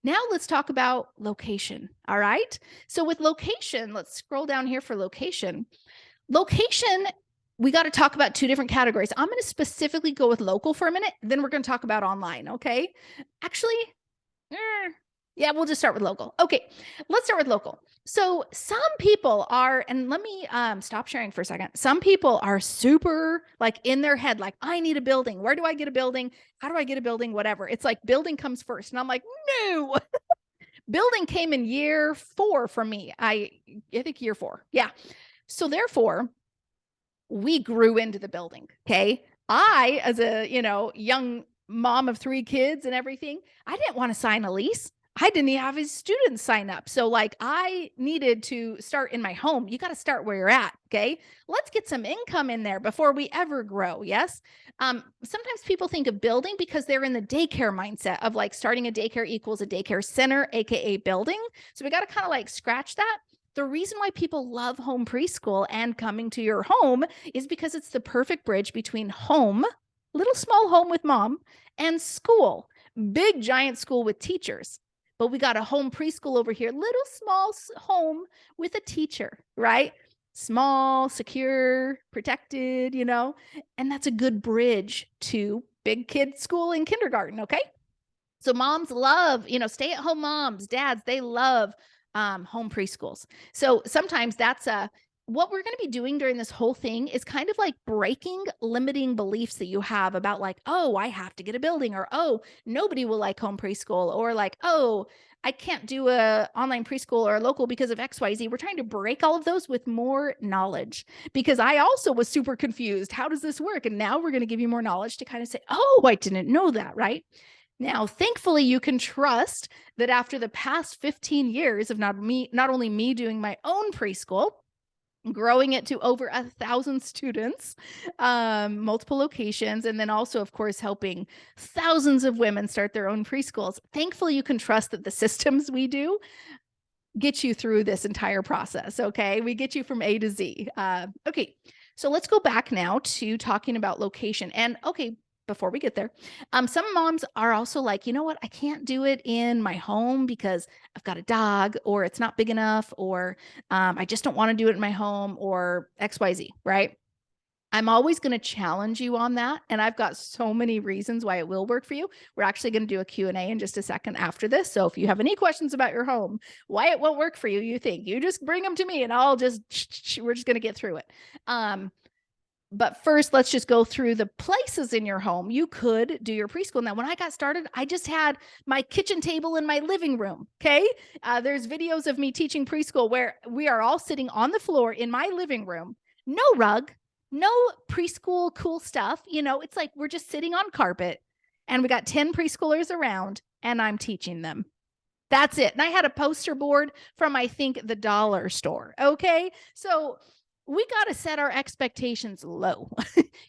Now let's talk about location. All right. So with location, let's scroll down here for location. Location, we got to talk about 2 different categories. I'm going to specifically go with local for a minute. Then we're going to talk about online. Okay. Actually, yeah, we'll just start with local. Okay, let's start with local. So some people are, and let me stop sharing for a second. Some people are super like in their head, like, I need a building. Where do I get a building? How do I get a building? Whatever. It's like building comes first. And I'm like, no. Building came in year 4 for me. I think year 4. Yeah. So therefore, we grew into the building. Okay. I, as a, young mom of 3 kids and everything, I didn't want to sign a lease. I didn't even have his students sign up. So like I needed to start in my home. You got to start where you're at. Okay. Let's get some income in there before we ever grow. Yes. Sometimes people think of building because they're in the daycare mindset of like starting a daycare equals a daycare center, AKA building. So we got to kind of like scratch that. The reason why people love home preschool and coming to your home is because it's the perfect bridge between home, little small home with mom, and school, big giant school with teachers. But we got a home preschool over here, little small home with a teacher, right? Small, secure, protected, and that's a good bridge to big kid school and kindergarten. Okay. So moms love, stay-at-home moms, dads, they love home preschools. So sometimes that's what we're going to be doing during this whole thing is kind of like breaking limiting beliefs that you have about like, oh, I have to get a building, or, oh, nobody will like home preschool, or like, oh, I can't do a online preschool or a local because of XYZ. We're trying to break all of those with more knowledge, because I also was super confused. How does this work? And now we're going to give you more knowledge to kind of say, oh, I didn't know that, right? Now, thankfully, you can trust that after the past 15 years of not only me doing my own preschool, growing it to over 1,000 students, multiple locations, and then also, of course, helping thousands of women start their own preschools. Thankfully, you can trust that the systems we do get you through this entire process. Okay. We get you from A to Z. Okay. So let's go back now to talking about location. And okay, before we get there, some moms are also like, you know what? I can't do it in my home because I've got a dog, or it's not big enough, or I just don't want to do it in my home, or XYZ, right? I'm always going to challenge you on that. And I've got so many reasons why it will work for you. We're actually going to do a Q&A in just a second after this. So if you have any questions about your home, why it won't work for you, you think, you just bring them to me and we're just going to get through it. But first, let's just go through the places in your home you could do your preschool. Now, when I got started, I just had my kitchen table in my living room. Okay. There's videos of me teaching preschool where we are all sitting on the floor in my living room, no rug, No preschool cool stuff. It's like we're just sitting on carpet and we got 10 preschoolers around and I'm teaching them. That's it. And I had a poster board from, I think, the dollar store. Okay. So we got to set our expectations low.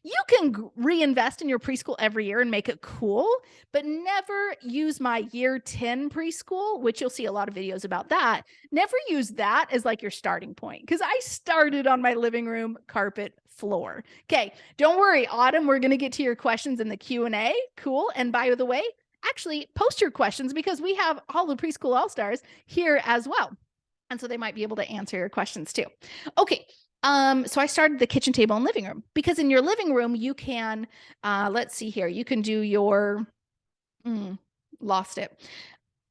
You can reinvest in your preschool every year and make it cool, but never use my year 10 preschool, which you'll see a lot of videos about that. Never use that as like your starting point, because I started on my living room carpet floor. Okay. Don't worry, Autumn, we're going to get to your questions in the Q&A. Cool. And by the way, actually post your questions because we have all the Preschool All-Stars here as well. And so they might be able to answer your questions too. Okay. So I started the kitchen table and living room, because in your living room, you can, let's see here, you can do your, lost it,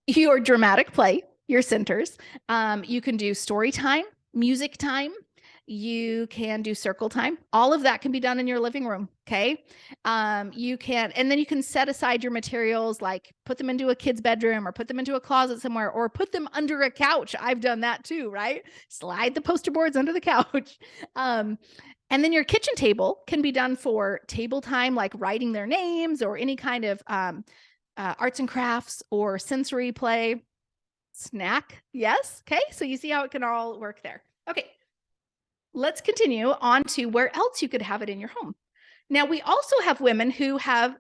your dramatic play, your centers. You can do story time, music time. You can do circle time. All of that can be done in your living room. Okay. You can, and then you can set aside your materials, like put them into a kid's bedroom or put them into a closet somewhere or put them under a couch. I've done that too, right? Slide the poster boards under the couch. And then your kitchen table can be done for table time, like writing their names or any kind of arts and crafts or sensory play. Snack. Yes. Okay. So you see how it can all work there. Okay. Let's continue on to where else you could have it in your home. Now, we also have women who have,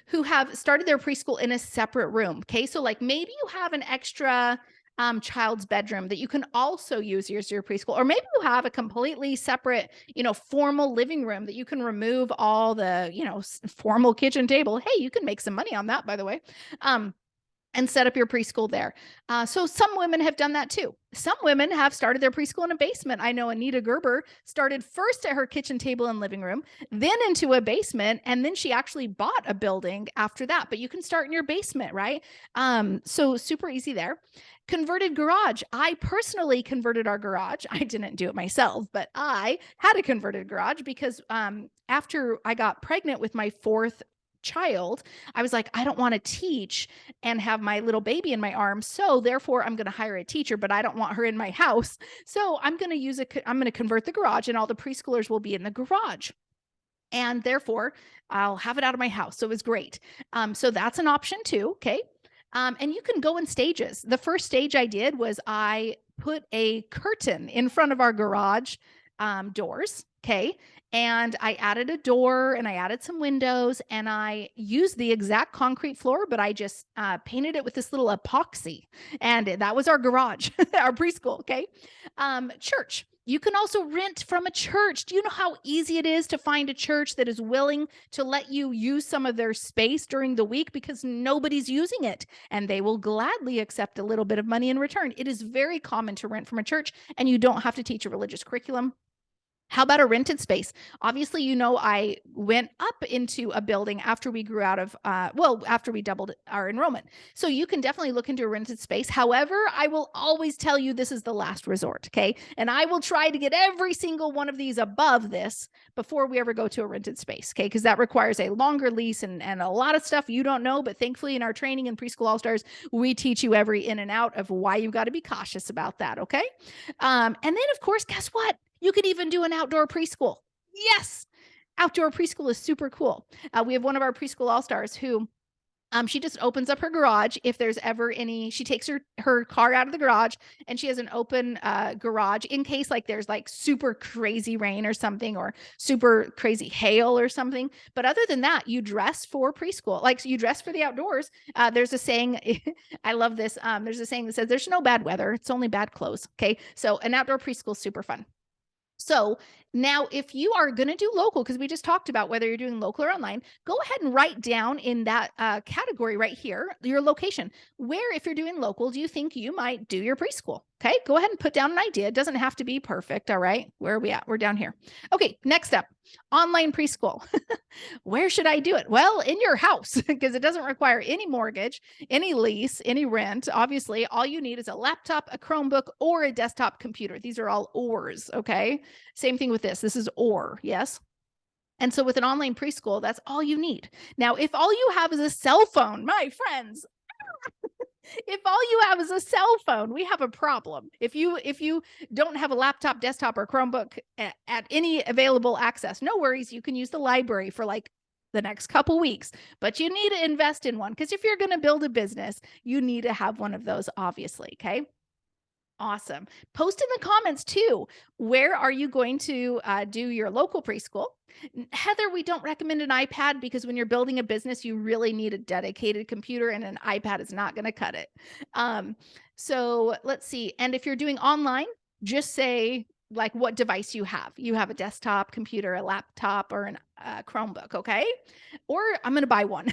who have started their preschool in a separate room. Okay. So like maybe you have an extra child's bedroom that you can also use as your preschool, or maybe you have a completely separate, formal living room that you can remove all the, formal kitchen table. Hey, you can make some money on that, by the way. And set up your preschool there. So some women have done that too. Some women have started their preschool in a basement. I know Anita Gerber started first at her kitchen table and living room, then into a basement, and then she actually bought a building after that. But you can start in your basement, right? So super easy there. Converted garage. I personally converted our garage. I didn't do it myself, but I had a converted garage because after I got pregnant with my fourth child, I was like, I don't want to teach and have my little baby in my arms. So therefore I'm going to hire a teacher, but I don't want her in my house. So I'm going to convert the garage and all the preschoolers will be in the garage. And therefore I'll have it out of my house. So it was great. So that's an option too. Okay. And you can go in stages. The first stage I did was I put a curtain in front of our garage doors. Okay. And I added a door and I added some windows and I used the exact concrete floor, but I just painted it with this little epoxy. And that was our garage, our preschool. Okay. Church. You can also rent from a church. Do you know how easy it is to find a church that is willing to let you use some of their space during the week because nobody's using it, and they will gladly accept a little bit of money in return? It is very common to rent from a church, and you don't have to teach a religious curriculum. How about a rented space? Obviously, I went up into a building after we grew out of, after we doubled our enrollment. So you can definitely look into a rented space. However, I will always tell you this is the last resort, okay? And I will try to get every single one of these above this before we ever go to a rented space, okay? Because that requires a longer lease and a lot of stuff you don't know. But thankfully, in our training in Preschool All-Stars, we teach you every in and out of why you've got to be cautious about that, okay? And then, of course, guess what? You could even do an outdoor preschool. Yes, outdoor preschool is super cool. We have one of our Preschool All-Stars who she just opens up her garage. If there's ever she takes her car out of the garage and she has an open garage in case like there's like super crazy rain or something or super crazy hail or something. But other than that, you dress for preschool, like you dress for the outdoors. There's a saying, I love this. There's a saying that says there's no bad weather. It's only bad clothes. Okay. So an outdoor preschool is super fun. So now if you are going to do local, because we just talked about whether you're doing local or online, go ahead and write down in that category right here, your location. Where, if you're doing local, do you think you might do your preschool? Okay, go ahead and put down an idea. It doesn't have to be perfect. All right, where are we at? We're down here. Okay, next up, online preschool. Where should I do it? Well, in your house, because it doesn't require any mortgage, any lease, any rent. Obviously, all you need is a laptop, a Chromebook, or a desktop computer. These are all ors, okay? Same thing with this. This is or, yes? And so with an online preschool, that's all you need. Now, if all you have is a cell phone, my friends, If all you have is a cell phone, we have a problem. If you don't have a laptop, desktop, or Chromebook at any available access, no worries. You can use the library for like the next couple weeks, but you need to invest in one because if you're going to build a business, you need to have one of those, obviously. Okay. Awesome. Post in the comments too. Where are you going to do your local preschool? Heather, we don't recommend an iPad because when you're building a business, you really need a dedicated computer and an iPad is not going to cut it. So let's see. And if you're doing online, just say like what device you have. You have a desktop computer, a laptop, or a Chromebook, okay? Or I'm going to buy one.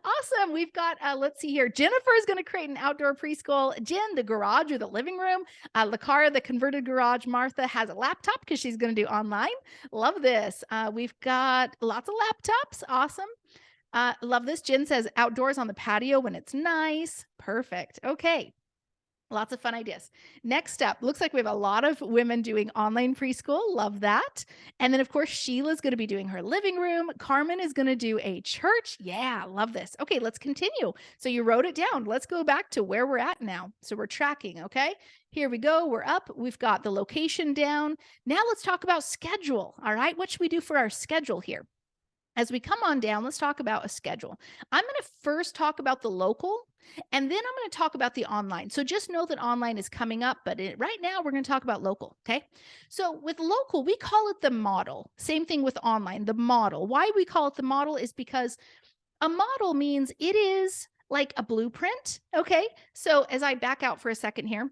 Awesome. We've got, let's see here. Jennifer is going to create an outdoor preschool. Jen, the garage or the living room. Lakara, the converted garage. Martha has a laptop because she's going to do online. Love this. We've got lots of laptops. Awesome. Love this. Jen says outdoors on the patio when it's nice. Perfect. Okay. Lots of fun ideas. Next up, looks like we have a lot of women doing online preschool. Love that. And then, of course, Sheila's going to be doing her living room. Carmen is going to do a church. Yeah, love this. Okay, let's continue. So you wrote it down. Let's go back to where we're at now. So we're tracking, okay? Here we go. We're up. We've got the location down. Now let's talk about schedule. All right, what should we do for our schedule here? As we come on down, let's talk about a schedule. I'm going to first talk about the local, and then I'm going to talk about the online. So just know that online is coming up, but right now we're going to talk about local, okay? So with local, we call it the model. Same thing with online, the model. Why we call it the model is because a model means it is like a blueprint, okay? So as I back out for a second here,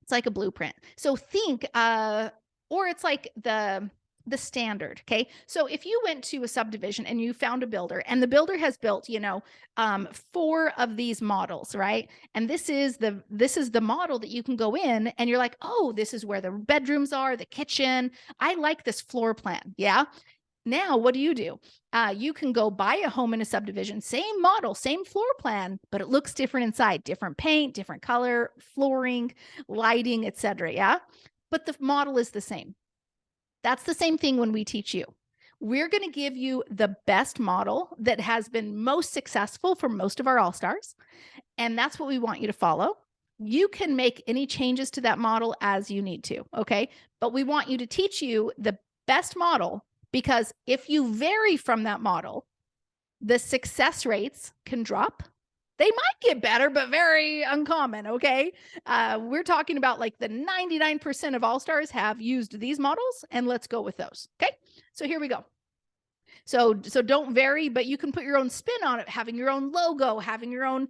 it's like a blueprint. So think, or it's like the standard. Okay. So if you went to a subdivision and you found a builder and the builder has built, 4 of these models, right? And this is the model that you can go in and you're like, oh, this is where the bedrooms are, the kitchen. I like this floor plan. Yeah. Now, what do? You can go buy a home in a subdivision, same model, same floor plan, but it looks different inside, different paint, different color, flooring, lighting, etc. Yeah. But the model is the same. That's the same thing when we teach you. We're going to give you the best model that has been most successful for most of our all-stars. And that's what we want you to follow. You can make any changes to that model as you need to, okay? But we want you to teach you the best model because if you vary from that model, the success rates can drop. They might get better, but very uncommon, okay? We're talking about like the 99% of all-stars have used these models, and let's go with those, okay? So here we go. So don't vary, but you can put your own spin on it, having your own logo, having your own,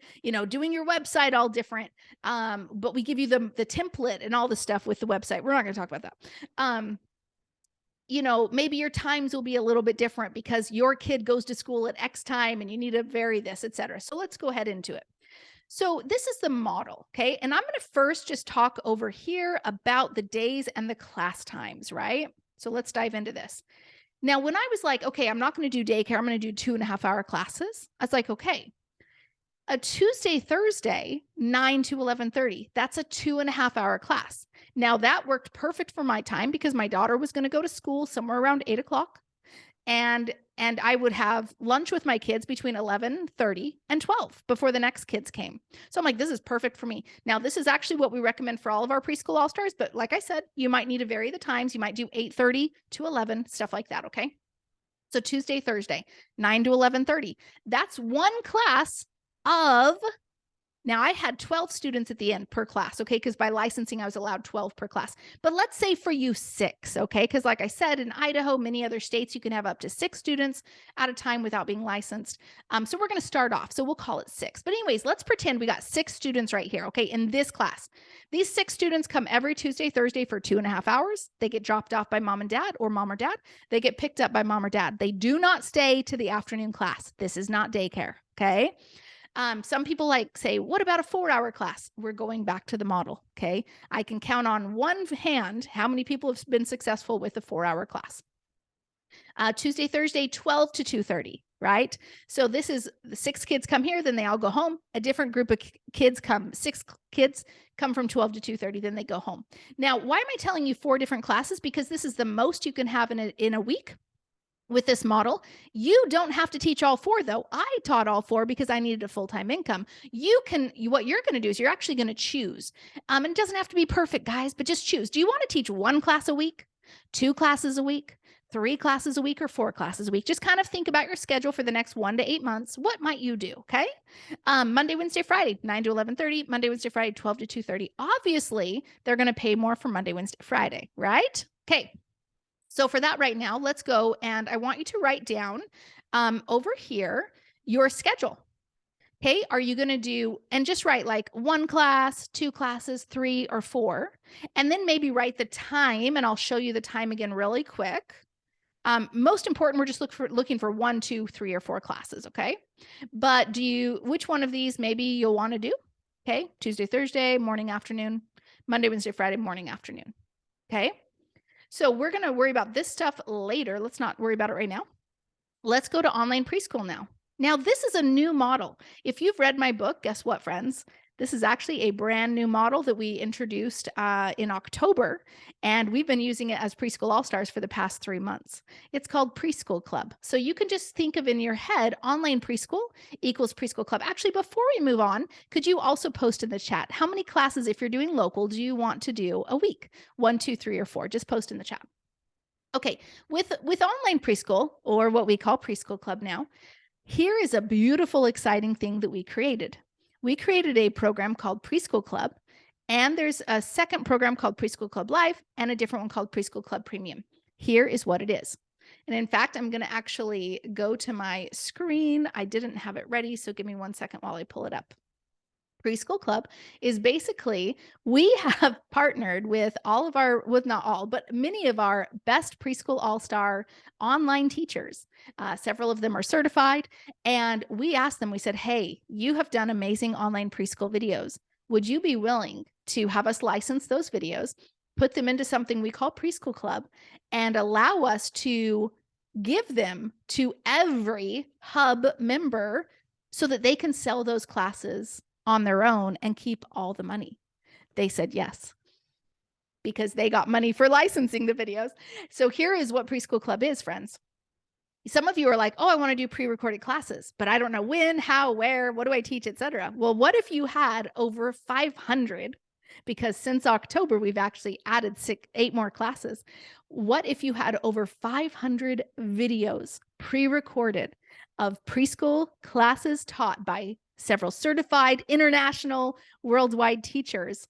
doing your website all different. But we give you the template and all the stuff with the website. We're not going to talk about that. Maybe your times will be a little bit different because your kid goes to school at X time and you need to vary this, etc. So let's go ahead into it. So this is the model, okay? And I'm going to first just talk over here about the days and the class times, right? So let's dive into this. Now, when I was like, okay, I'm not going to do daycare, I'm going to do 2.5-hour classes. I was like, okay, a Tuesday, Thursday, 9 to 11:30, that's a 2.5-hour class. Now that worked perfect for my time because my daughter was going to go to school somewhere around 8 o'clock. And I would have lunch with my kids between 11:30 and 12 before the next kids came. So I'm like, this is perfect for me. Now, this is actually what we recommend for all of our preschool all-stars. But like I said, you might need to vary the times. You might do 8:30 to 11, stuff like that. Okay. So Tuesday, Thursday, 9 to 11:30. That's one class of, now I had 12 students at the end per class, okay? Because by licensing, I was allowed 12 per class. But let's say for you 6, okay? Because like I said, in Idaho, many other states, you can have up to 6 students at a time without being licensed. So we're going to start off. So we'll call it 6. But anyways, let's pretend we got 6 students right here, okay? In this class, these 6 students come every Tuesday, Thursday for 2.5 hours. They get dropped off by mom and dad or mom or dad. They get picked up by mom or dad. They do not stay to the afternoon class. This is not daycare, okay? Some people say, what about a 4-hour class? We're going back to the model. Okay. I can count on one hand how many people have been successful with a 4-hour class. Tuesday, Thursday, 12 to 2:30, right? So this is the 6 kids come here, then they all go home. A different group of kids come, 6 kids come from 12 to 2:30, then they go home. Now, why am I telling you 4 different classes? Because this is the most you can have in a week. With this model, you don't have to teach all 4 though. I taught all 4 because I needed a full-time income. What you're going to do is you're actually going to choose. And it doesn't have to be perfect, guys, but just choose. Do you want to teach 1 class a week, 2 classes a week, 3 classes a week, or 4 classes a week? Just kind of think about your schedule for the next 1 to 8 months. What might you do? Okay. Monday, Wednesday, Friday, 9 to 11:30, Monday, Wednesday, Friday, 12 to 2:30. Obviously, they're going to pay more for Monday, Wednesday, Friday, right? Okay. So for that right now, let's go. And I want you to write down over here your schedule. Okay. Are you going to do, and just write like 1 class, 2 classes, 3 or 4, and then maybe write the time. And I'll show you the time again really quick. Most important, we're just looking for 1, 2, 3 or 4 classes. Okay. But which one of these maybe you'll want to do? Okay. Tuesday, Thursday, morning, afternoon, Monday, Wednesday, Friday, morning, afternoon. Okay. So we're going to worry about this stuff later. Let's not worry about it right now. Let's go to online preschool now. Now, this is a new model. If you've read my book, guess what, friends? This is actually a brand new model that we introduced in October, and we've been using it as Preschool All-Stars for the past 3 months. It's called Preschool Club. So you can just think of in your head, online preschool equals Preschool Club. Actually, before we move on, could you also post in the chat, how many classes, if you're doing local, do you want to do a week? 1, 2, 3, or 4? Just post in the chat. Okay, with online preschool, or what we call Preschool Club now, here is a beautiful, exciting thing that we created. We created a program called Preschool Club, and there's a second program called Preschool Club Live and a different one called Preschool Club Premium. Here is what it is. And in fact, I'm going to actually go to my screen. I didn't have it ready, so give me 1 second while I pull it up. Preschool Club is basically, we have partnered with all of our, with not all, but many of our best Preschool All-Star online teachers. Several of them are certified. And we asked them, we said, hey, you have done amazing online preschool videos. Would you be willing to have us license those videos, put them into something we call Preschool Club, and allow us to give them to every hub member so that they can sell those classes on their own and keep all the money? They said yes, because they got money for licensing the videos. So here is what Preschool Club is, friends. Some of you are like, oh, I want to do pre-recorded classes, but I don't know when, how, where, what do I teach, etc. Well, what if you had over 500? Because since October, we've actually added 8 more classes. What if you had over 500 videos pre-recorded of preschool classes taught by several certified, international, worldwide teachers,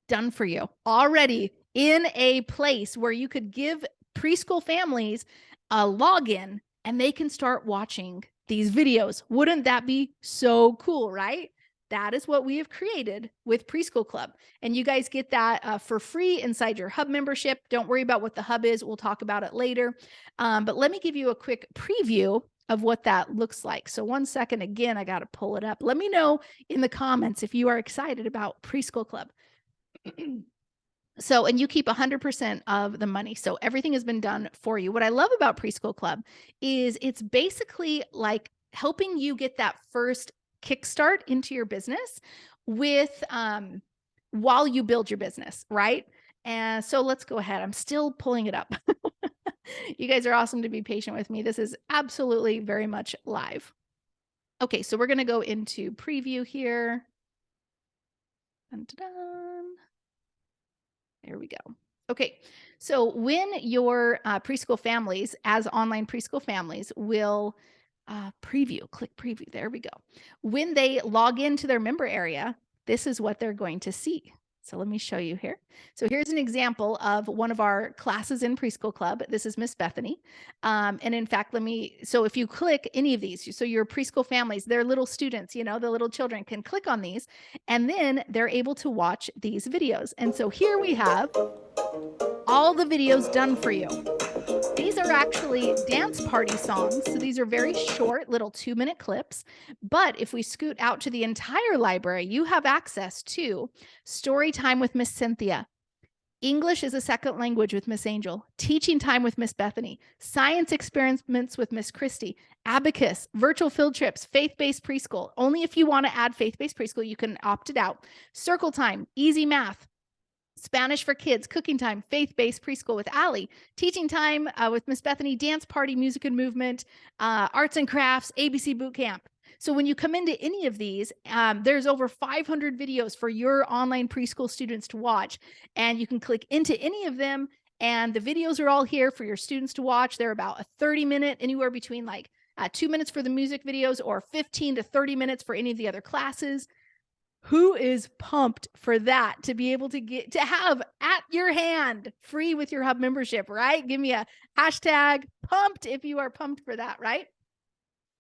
done for you already in a place where you could give preschool families a login and they can start watching these videos? Wouldn't that be so cool, right? That is what we have created with Preschool Club. And you guys get that for free inside your hub membership. Don't worry about what the hub is. We'll talk about it later. But let me give you a quick preview of what that looks like. So 1 second, again, I got to pull it up. Let me know in the comments if you are excited about Preschool Club. So, and you keep 100% of the money. So everything has been done for you. What I love about Preschool Club is it's basically like helping you get that first kickstart into your business with, while you build your business, right? And so let's go ahead. I'm still pulling it up. You guys are awesome to be patient with me. This is absolutely very much live. Okay, so we're going to go into preview here. Dun, dun, dun. There we go. Okay, so when your preschool families, as online preschool families, will preview, click preview, there we go. When they log into their member area, this is what they're going to see. So let me show you here. So here's an example of one of our classes in Preschool Club. This is Miss Bethany. And in fact, so if you click any of these, so your preschool families, their little students, you know, the little children can click on these, and then they're able to watch these videos. And so here we have all the videos done for you. These are actually dance party songs. So these are very short, little 2-minute clips. But if we scoot out to the entire library, you have access to Story Time with Miss Cynthia, English as a Second Language with Miss Angel, Teaching Time with Miss Bethany, Science Experiments with Miss Christy, Abacus, Virtual Field Trips, Faith-Based Preschool. Only if you want to add Faith-Based Preschool, you can opt it out. Circle Time, Easy Math, Spanish for kids, cooking time, faith-based preschool with Allie, teaching time with Miss Bethany, dance party, music and movement, arts and crafts, ABC boot camp. So when you come into any of these, there's over 500 videos for your online preschool students to watch, and you can click into any of them, and the videos are all here for your students to watch. They're about a 30-minute, anywhere between like 2 minutes for the music videos or 15 to 30 minutes for any of the other classes. Who is pumped for that, to be able to get to have at your hand free with your hub membership, right? Give me a hashtag pumped if you are pumped for that, right?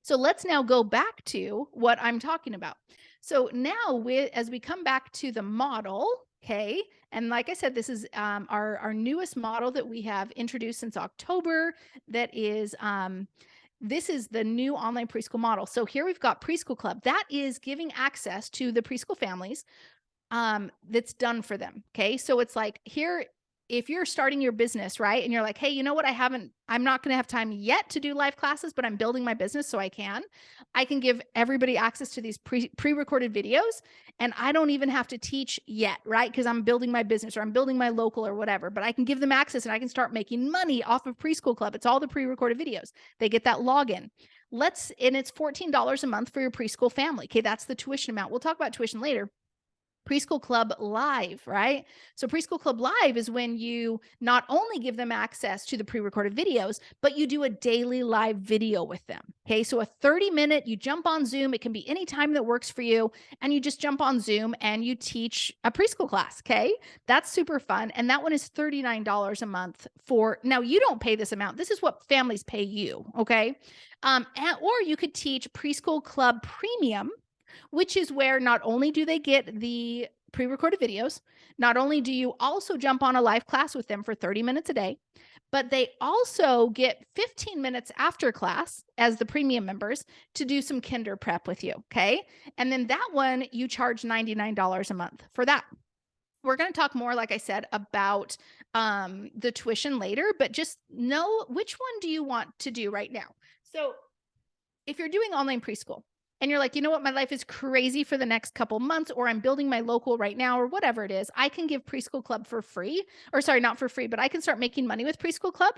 So let's now go back to what I'm talking about. So now as we come back to the model, okay, and like I said, this is our newest model that we have introduced since October. That is this is the new online preschool model. So here we've got Preschool Club. That is giving access to the preschool families that's done for them. Okay. So it's like here, if you're starting your business, right? And you're like, hey, you know what? I'm not going to have time yet to do live classes, but I'm building my business so I can give everybody access to these pre-recorded videos, and I don't even have to teach yet, right? Because I'm building my business or I'm building my local or whatever, but I can give them access and I can start making money off of Preschool Club. It's all the pre-recorded videos. They get that login. And it's $14 a month for your preschool family. Okay. That's the tuition amount. We'll talk about tuition later. Preschool Club Live, right? So Preschool Club Live is when you not only give them access to the pre-recorded videos, but you do a daily live video with them. Okay. So a 30-minute, you jump on Zoom. It can be any time that works for you. And you just jump on Zoom and you teach a preschool class. Okay. That's super fun. And that one is $39 a month now you don't pay this amount. This is what families pay you. Okay. Or you could teach Preschool Club Premium, which is where not only do they get the pre-recorded videos, not only do you also jump on a live class with them for 30 minutes a day, but they also get 15 minutes after class as the premium members to do some kinder prep with you. Okay. And then that one, you charge $99 a month for that. We're going to talk more, like I said, about the tuition later, but just know which one do you want to do right now. So if you're doing online preschool, and you're like, you know what, my life is crazy for the next couple months, or I'm building my local right now, or whatever it is, I can give Preschool Club for free, or sorry, not for free, but I can start making money with Preschool Club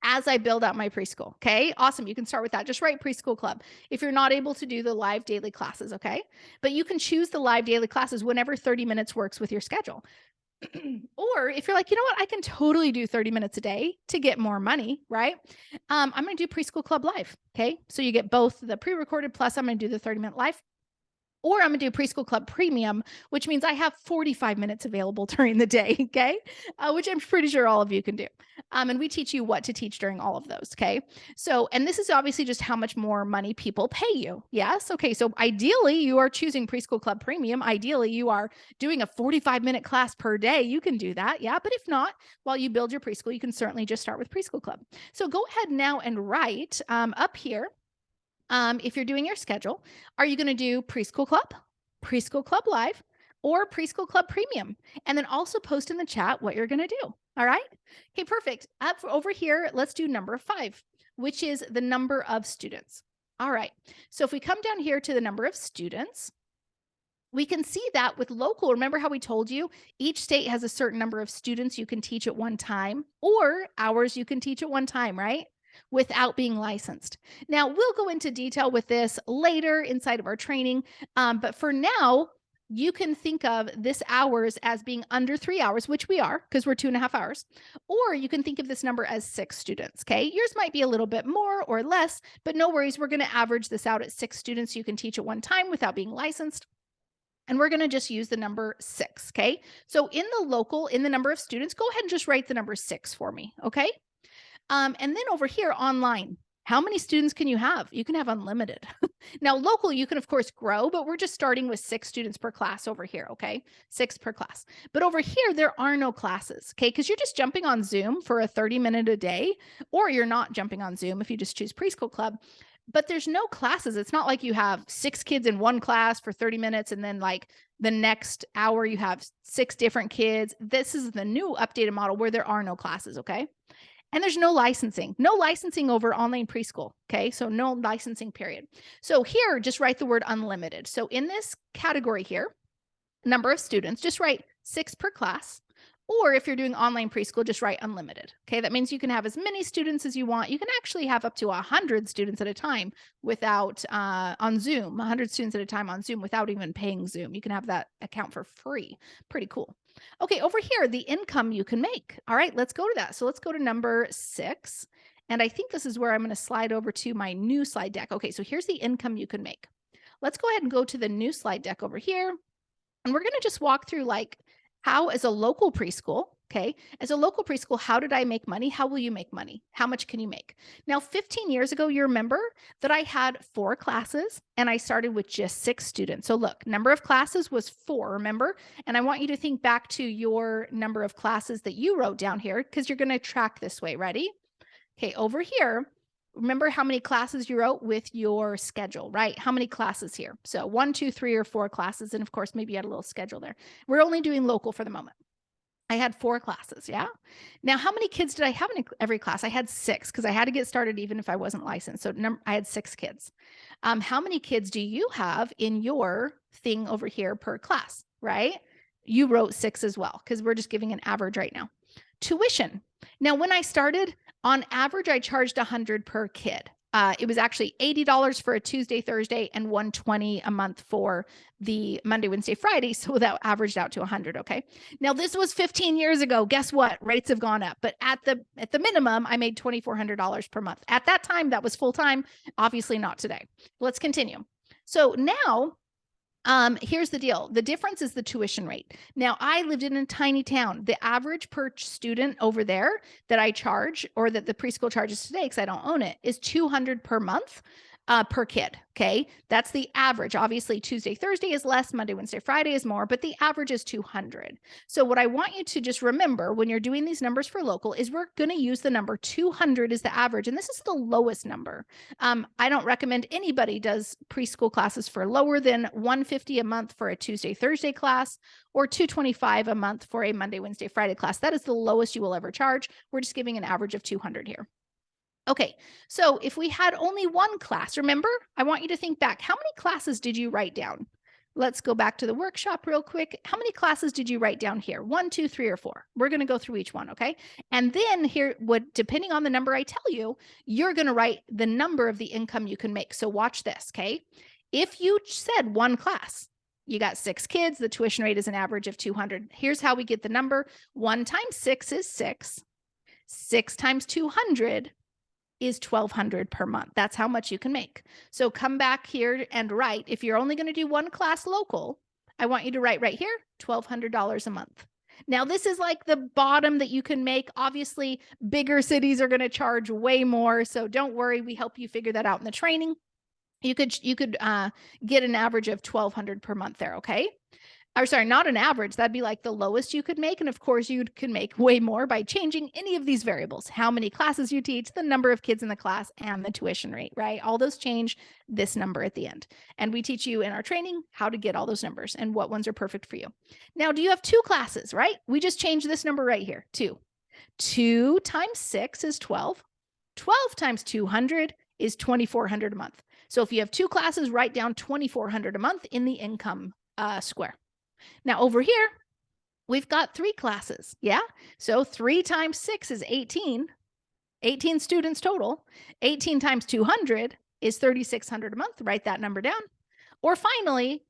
as I build out my preschool. Okay. Awesome. You can start with that. Just write Preschool Club if you're not able to do the live daily classes. Okay. But you can choose the live daily classes whenever 30 minutes works with your schedule. Or if you're like, you know what, I can totally do 30 minutes a day to get more money, right? I'm going to do Preschool Club Live. Okay. So you get both the pre-recorded plus I'm going to do the 30-minute live. Or I'm going to do Preschool Club Premium, which means I have 45 minutes available during the day, okay? Which I'm pretty sure all of you can do. And we teach you what to teach during all of those, okay? So, and this is obviously just how much more money people pay you, yes? Okay, so ideally, you are choosing Preschool Club Premium. Ideally, you are doing a 45-minute class per day. You can do that, yeah? But if not, while you build your preschool, you can certainly just start with Preschool Club. So go ahead now and write up here, if you're doing your schedule, are you going to do Preschool Club Live, or Preschool Club Premium? And then also post in the chat what you're going to do. All right. Okay, perfect. Over here, let's do number 5, which is the number of students. All right. So if we come down here to the number of students, we can see that with local, remember how we told you each state has a certain number of students you can teach at one time, or hours you can teach at one time, right? Without being licensed. Now, we'll go into detail with this later inside of our training, but for now, you can think of this hours as being under 3 hours, which we are because we're 2.5 hours, or you can think of this number as 6 students, okay? Yours might be a little bit more or less, but no worries. We're going to average this out at 6 students you can teach at one time without being licensed. And we're going to just use the number 6, okay? So in the number of students, go ahead and just write the number 6 for me, okay? And then over here online, how many students can you have? You can have unlimited. Now, local, you can, of course, grow, but we're just starting with 6 students per class over here, okay? 6 per class. But over here, there are no classes, okay? Because you're just jumping on Zoom for a 30-minute a day, or you're not jumping on Zoom if you just choose Preschool Club. But there's no classes. It's not like you have 6 kids in one class for 30 minutes and then like the next hour you have 6 different kids. This is the new updated model where there are no classes, okay? And there's no licensing over online preschool. Okay. So no licensing period. So here, just write the word unlimited. So in this category here, number of students, just write 6 per class. Or if you're doing online preschool, just write unlimited. Okay, that means you can have as many students as you want. You can actually have up to 100 students at a time without on Zoom, 100 students at a time on Zoom without even paying Zoom. You can have that account for free. Pretty cool. Okay, over here, the income you can make. All right, let's go to that. So let's go to number 6. And I think this is where I'm going to slide over to my new slide deck. Okay, so here's the income you can make. Let's go ahead and go to the new slide deck over here. And we're going to just walk through like how, as a local preschool, okay, as a local preschool, how did I make money? How will you make money? How much can you make? Now, 15 years ago, you remember that I had 4 classes and I started with just 6 students. So look, number of classes was 4, remember? And I want you to think back to your number of classes that you wrote down here because you're going to track this way. Ready? Okay, over here, remember how many classes you wrote with your schedule, right? How many classes here? So 1, 2, 3, or 4 classes. And of course, maybe you had a little schedule there. We're only doing local for the moment. I had 4 classes. Yeah. Now, how many kids did I have in every class? I had 6 because I had to get started even if I wasn't licensed. So I had 6 kids. How many kids do you have in your thing over here per class, right? You wrote 6 as well because we're just giving an average right now. Tuition. Now, when I started, on average, I charged $100 per kid. It was actually $80 for a Tuesday, Thursday, and $120 a month for the Monday, Wednesday, Friday. So that averaged out to $100. Okay. Now this was 15 years ago. Guess what? Rates have gone up, but at the minimum, I made $2,400 per month. At that time, that was full time. Obviously not today. Let's continue. So now, here's the deal. The difference is the tuition rate. Now, I lived in a tiny town. The average per student over there that I charge, or that the preschool charges today, because I don't own it, is $200 per month per kid. Okay. That's the average. Obviously, Tuesday, Thursday is less. Monday, Wednesday, Friday is more, but the average is 200. So what I want you to just remember when you're doing these numbers for local is we're going to use the number 200 as the average. And this is the lowest number. I don't recommend anybody does preschool classes for lower than $150 a month for a Tuesday, Thursday class, or $225 a month for a Monday, Wednesday, Friday class. That is the lowest you will ever charge. We're just giving an average of 200 here. Okay, so if we had only 1 class, remember, I want you to think back. How many classes did you write down? Let's go back to the workshop real quick. How many classes did you write down here? 1, 2, 3, or 4? We're going to go through each one, okay? And then here, depending on the number I tell you, you're going to write the number of the income you can make. So watch this, okay? If you said 1 class, you got 6 kids, the tuition rate is an average of 200. Here's how we get the number. 1 times 6 is 6. 6 times 200 is $1,200 per month. That's how much you can make. So come back here and write, if you're only going to do 1 class local, I want you to write right here, $1,200 a month. Now, this is like the bottom that you can make. Obviously, bigger cities are going to charge way more. So don't worry. We help you figure that out in the training. You could get an average of $1,200 per month there. Okay. Or sorry, not an average. That'd be like the lowest you could make. And of course, you can make way more by changing any of these variables, how many classes you teach, the number of kids in the class, and the tuition rate, right? All those change this number at the end. And we teach you in our training how to get all those numbers and what ones are perfect for you. Now, do you have 2 classes, right? We just changed this number right here, 2. 2 times 6 is 12. 12 times 200 is $2,400 a month. So if you have 2 classes, write down $2,400 a month in the income square. Now over here, we've got 3 classes. Yeah. So 3 times 6 is 18. 18 students total. 18 times 200 is $3,600 a month. Write that number down. Or finally,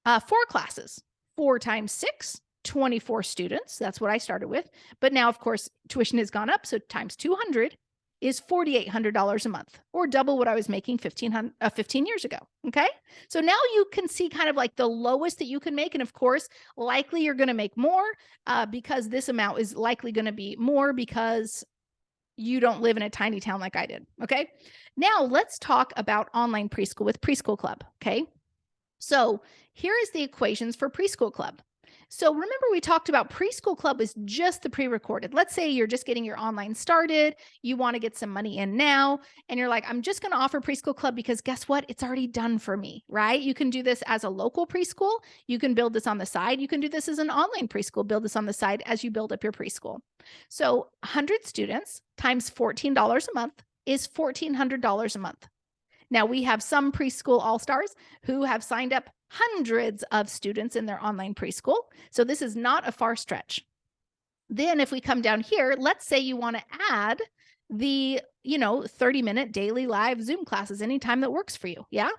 4 classes. 4 times 6, 24 students. That's what I started with. But now, of course, tuition has gone up. So times 200 is $4,800 a month, or double what I was making 15 years ago. Okay. So now you can see kind of like the lowest that you can make. And of course, likely you're going to make more because this amount is likely going to be more because you don't live in a tiny town like I did. Okay. Now let's talk about online preschool with Preschool Club. Okay. So here is the equations for Preschool Club. So remember we talked about Preschool Club is just the pre-recorded. Let's say you're just getting your online started. You want to get some money in now. And you're like, I'm just going to offer Preschool Club because guess what? It's already done for me, right? You can do this as a local preschool. You can build this on the side. You can do this as an online preschool, build this on the side as you build up your preschool. So 100 students times $14 a month is $1,400 a month. Now we have some preschool all-stars who have signed up hundreds of students in their online preschool. So this is not a far stretch. Then if we come down here, let's say you want to add the, 30-minute daily live Zoom classes anytime that works for you. Yeah.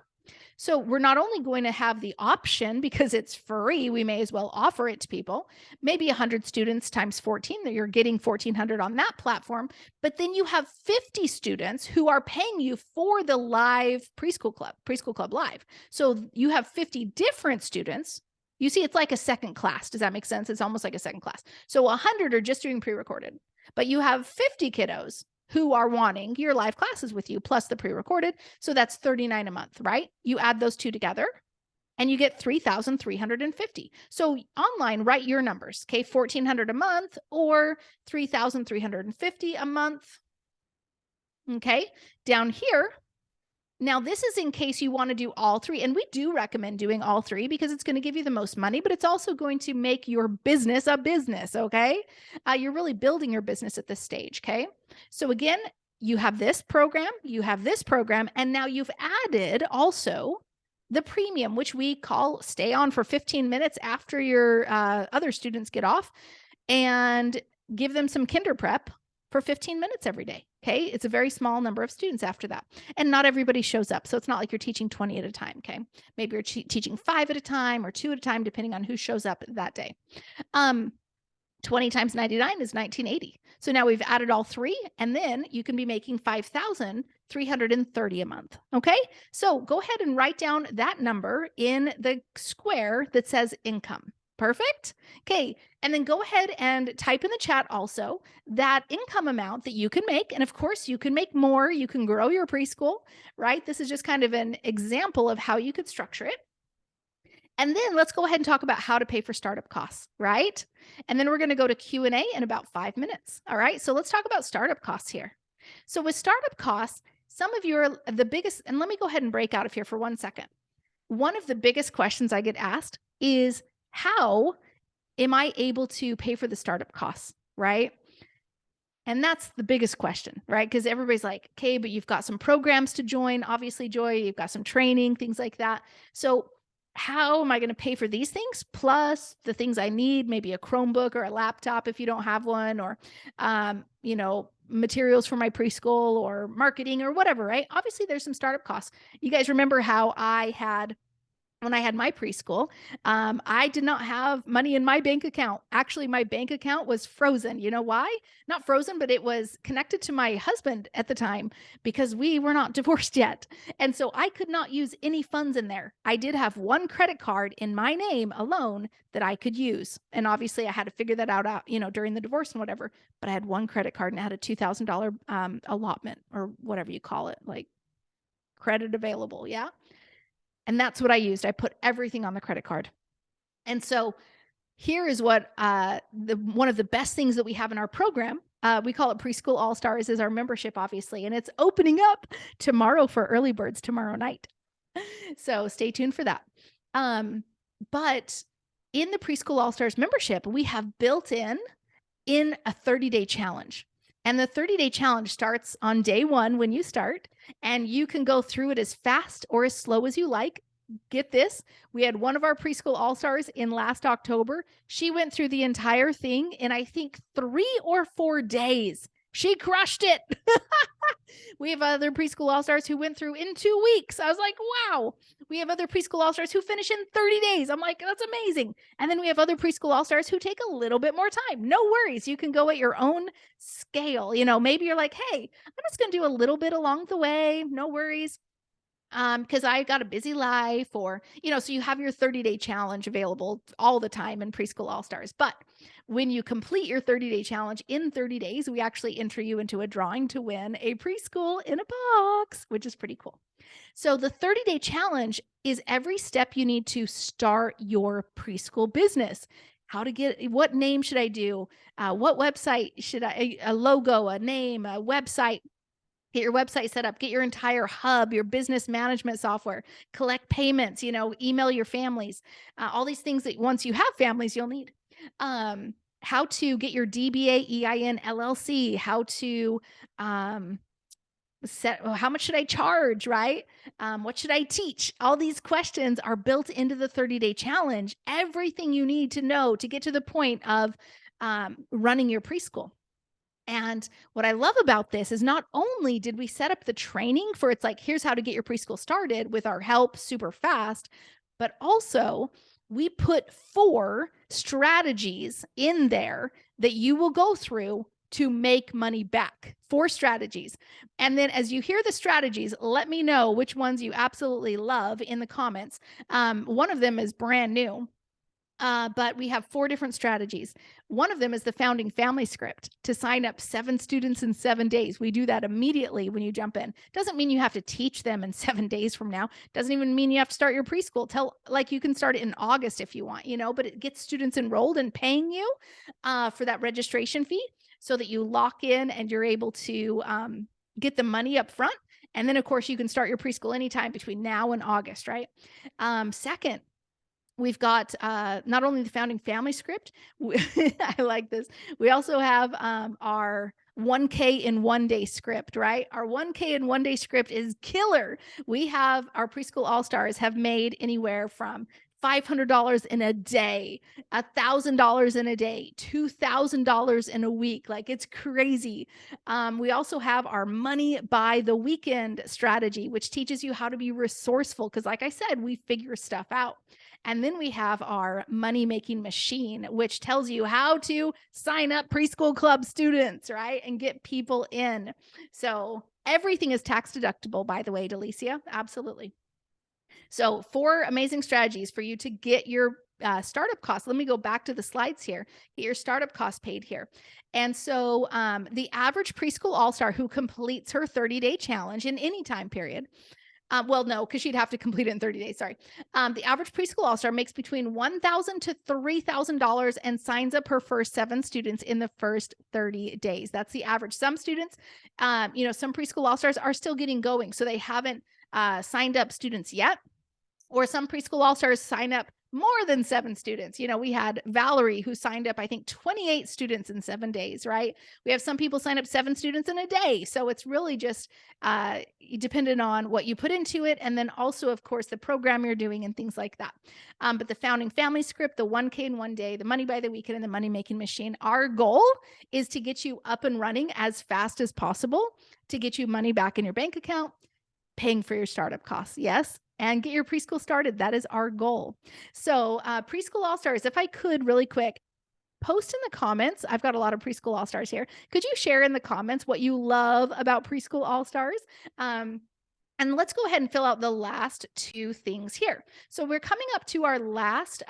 So we're not only going to have the option because it's free, we may as well offer it to people. Maybe 100 students times 14, that you're getting 1,400 on that platform. But then you have 50 students who are paying you for the live preschool club live. So you have 50 different students. You see, it's like a second class. Does that make sense? It's almost like a second class. So 100 are just doing pre-recorded, but you have 50 kiddos who are wanting your live classes with you plus the pre-recorded. So that's $39 a month, right? You add those two together and you get $3,350. So online, write your numbers. Okay, $1,400 a month or $3,350 a month. Okay, down here. Now, this is in case you want to do all three. And we do recommend doing all three because it's going to give you the most money, but it's also going to make your business a business. Okay. You're really building your business at this stage. Okay. So again, you have this program, and now you've added also the premium, which we call stay on for 15 minutes after your other students get off, and give them some kinder prep for 15 minutes every day. Okay. It's a very small number of students after that. And not everybody shows up. So it's not like you're teaching 20 at a time. Okay. Maybe you're teaching 5 at a time or 2 at a time, depending on who shows up that day. 20 times 99 is 1980. So now we've added all three, and then you can be making $5,330 a month. Okay. So go ahead and write down that number in the square that says income. Perfect. Okay. And then go ahead and type in the chat also that income amount that you can make. And of course, you can make more. You can grow your preschool, right? This is just kind of an example of how you could structure it. And then let's go ahead and talk about how to pay for startup costs, right? And then we're going to go to Q&A in about 5 minutes. All right. So let's talk about startup costs here. So with startup costs, some of you are the biggest, and let me go ahead and break out of here for 1 second. One of the biggest questions I get asked is, how am I able to pay for the startup costs, right? And that's the biggest question, right? Because everybody's like, okay, but you've got some programs to join, obviously, Joy, you've got some training, things like that. So how am I going to pay for these things? Plus the things I need, maybe a Chromebook or a laptop if you don't have one, or, materials for my preschool or marketing or whatever, right? Obviously, there's some startup costs. You guys remember how when I had my preschool, I did not have money in my bank account. Actually, my bank account was frozen. You know why? Not frozen, but it was connected to my husband at the time because we were not divorced yet. And so I could not use any funds in there. I did have one credit card in my name alone that I could use. And obviously I had to figure that out, during the divorce and whatever, but I had one credit card and it had a $2,000 allotment or whatever you call it, like credit available. Yeah. And that's what I used. I put everything on the credit card. And so here is what one of the best things that we have in our program. We call it Preschool All Stars, is our membership, obviously. And it's opening up tomorrow for early birds tomorrow night. So stay tuned for that. But in the Preschool All Stars membership, we have built in a 30-day challenge. And the 30-day challenge starts on day 1 when you start, and you can go through it as fast or as slow as you like. Get this. We had one of our Preschool All-Stars in last October. She went through the entire thing in, I think, 3 or 4 days. She crushed it. We have other Preschool All-Stars who went through in 2 weeks. I was like, wow. We have other Preschool All-Stars who finish in 30 days. I'm like, that's amazing. And then we have other Preschool All-Stars who take a little bit more time. No worries. You can go at your own scale. Maybe you're like, hey, I'm just going to do a little bit along the way. No worries. Because I got a busy life, or, so you have your 30-day challenge available all the time in Preschool All-Stars. But when you complete your 30-day challenge in 30 days, we actually enter you into a drawing to win a preschool in a box, which is pretty cool. So the 30-day challenge is every step you need to start your preschool business. What name should I do? What website should a logo, a name, a website. Get your website set up, get your entire hub, your business management software, collect payments, email your families, all these things that once you have families, you'll need. How to get your DBA, EIN, LLC, how to how much should I charge, right? What should I teach? All these questions are built into the 30-day challenge. Everything you need to know to get to the point of running your preschool. And what I love about this is not only did we set up the training for it's like, here's how to get your preschool started with our help super fast, but also we put 4 strategies in there that you will go through to make money back. 4 strategies. And then as you hear the strategies, let me know which ones you absolutely love in the comments. One of them is brand new. But we have 4 different strategies. One of them is the founding family script to sign up 7 students in 7 days. We do that immediately when you jump in. Doesn't mean you have to teach them in 7 days from now. Doesn't even mean you have to start your preschool. Like you can start it in August if you want, but it gets students enrolled and paying you for that registration fee so that you lock in and you're able to get the money up front. And then, of course, you can start your preschool anytime between now and August, right? Second, we've got not only the founding family script, I like this. We also have our 1K in 1 day script, right? Our 1K in 1 day script is killer. We have our preschool all-stars have made anywhere from $500 in a day, $1,000 in a day, $2,000 in a week. Like it's crazy. We also have our money by the weekend strategy, which teaches you how to be resourceful. Because like I said, we figure stuff out. And then we have our money making machine, which tells you how to sign up preschool club students, right? And get people in. So everything is tax deductible, by the way, Delicia. Absolutely. So 4 amazing strategies for you to get your startup costs. Let me go back to the slides here. Get your startup costs paid here. And so the average preschool all-star who completes her 30-day challenge in any time period, well, no, because she'd have to complete it in 30 days. Sorry. The average preschool all-star makes between $1,000 to $3,000 and signs up her first 7 students in the first 30 days. That's the average. Some students, some preschool all-stars are still getting going, so they haven't signed up students yet. Or some preschool all-stars sign up more than 7 students. We had Valerie who signed up, I think 28 students in 7 days, right? We have some people sign up 7 students in a day. So it's really just dependent on what you put into it. And then also, of course, the program you're doing and things like that. But the founding family script, the 1K in 1 day, the money by the weekend, and the money making machine, our goal is to get you up and running as fast as possible to get you money back in your bank account, paying for your startup costs. Yes. And get your preschool started. That is our goal. So preschool all-stars, if I could really quick, post in the comments. I've got a lot of preschool all-stars here. Could you share in the comments what you love about preschool all-stars? And let's go ahead and fill out the last 2 things here. So we're coming up to our last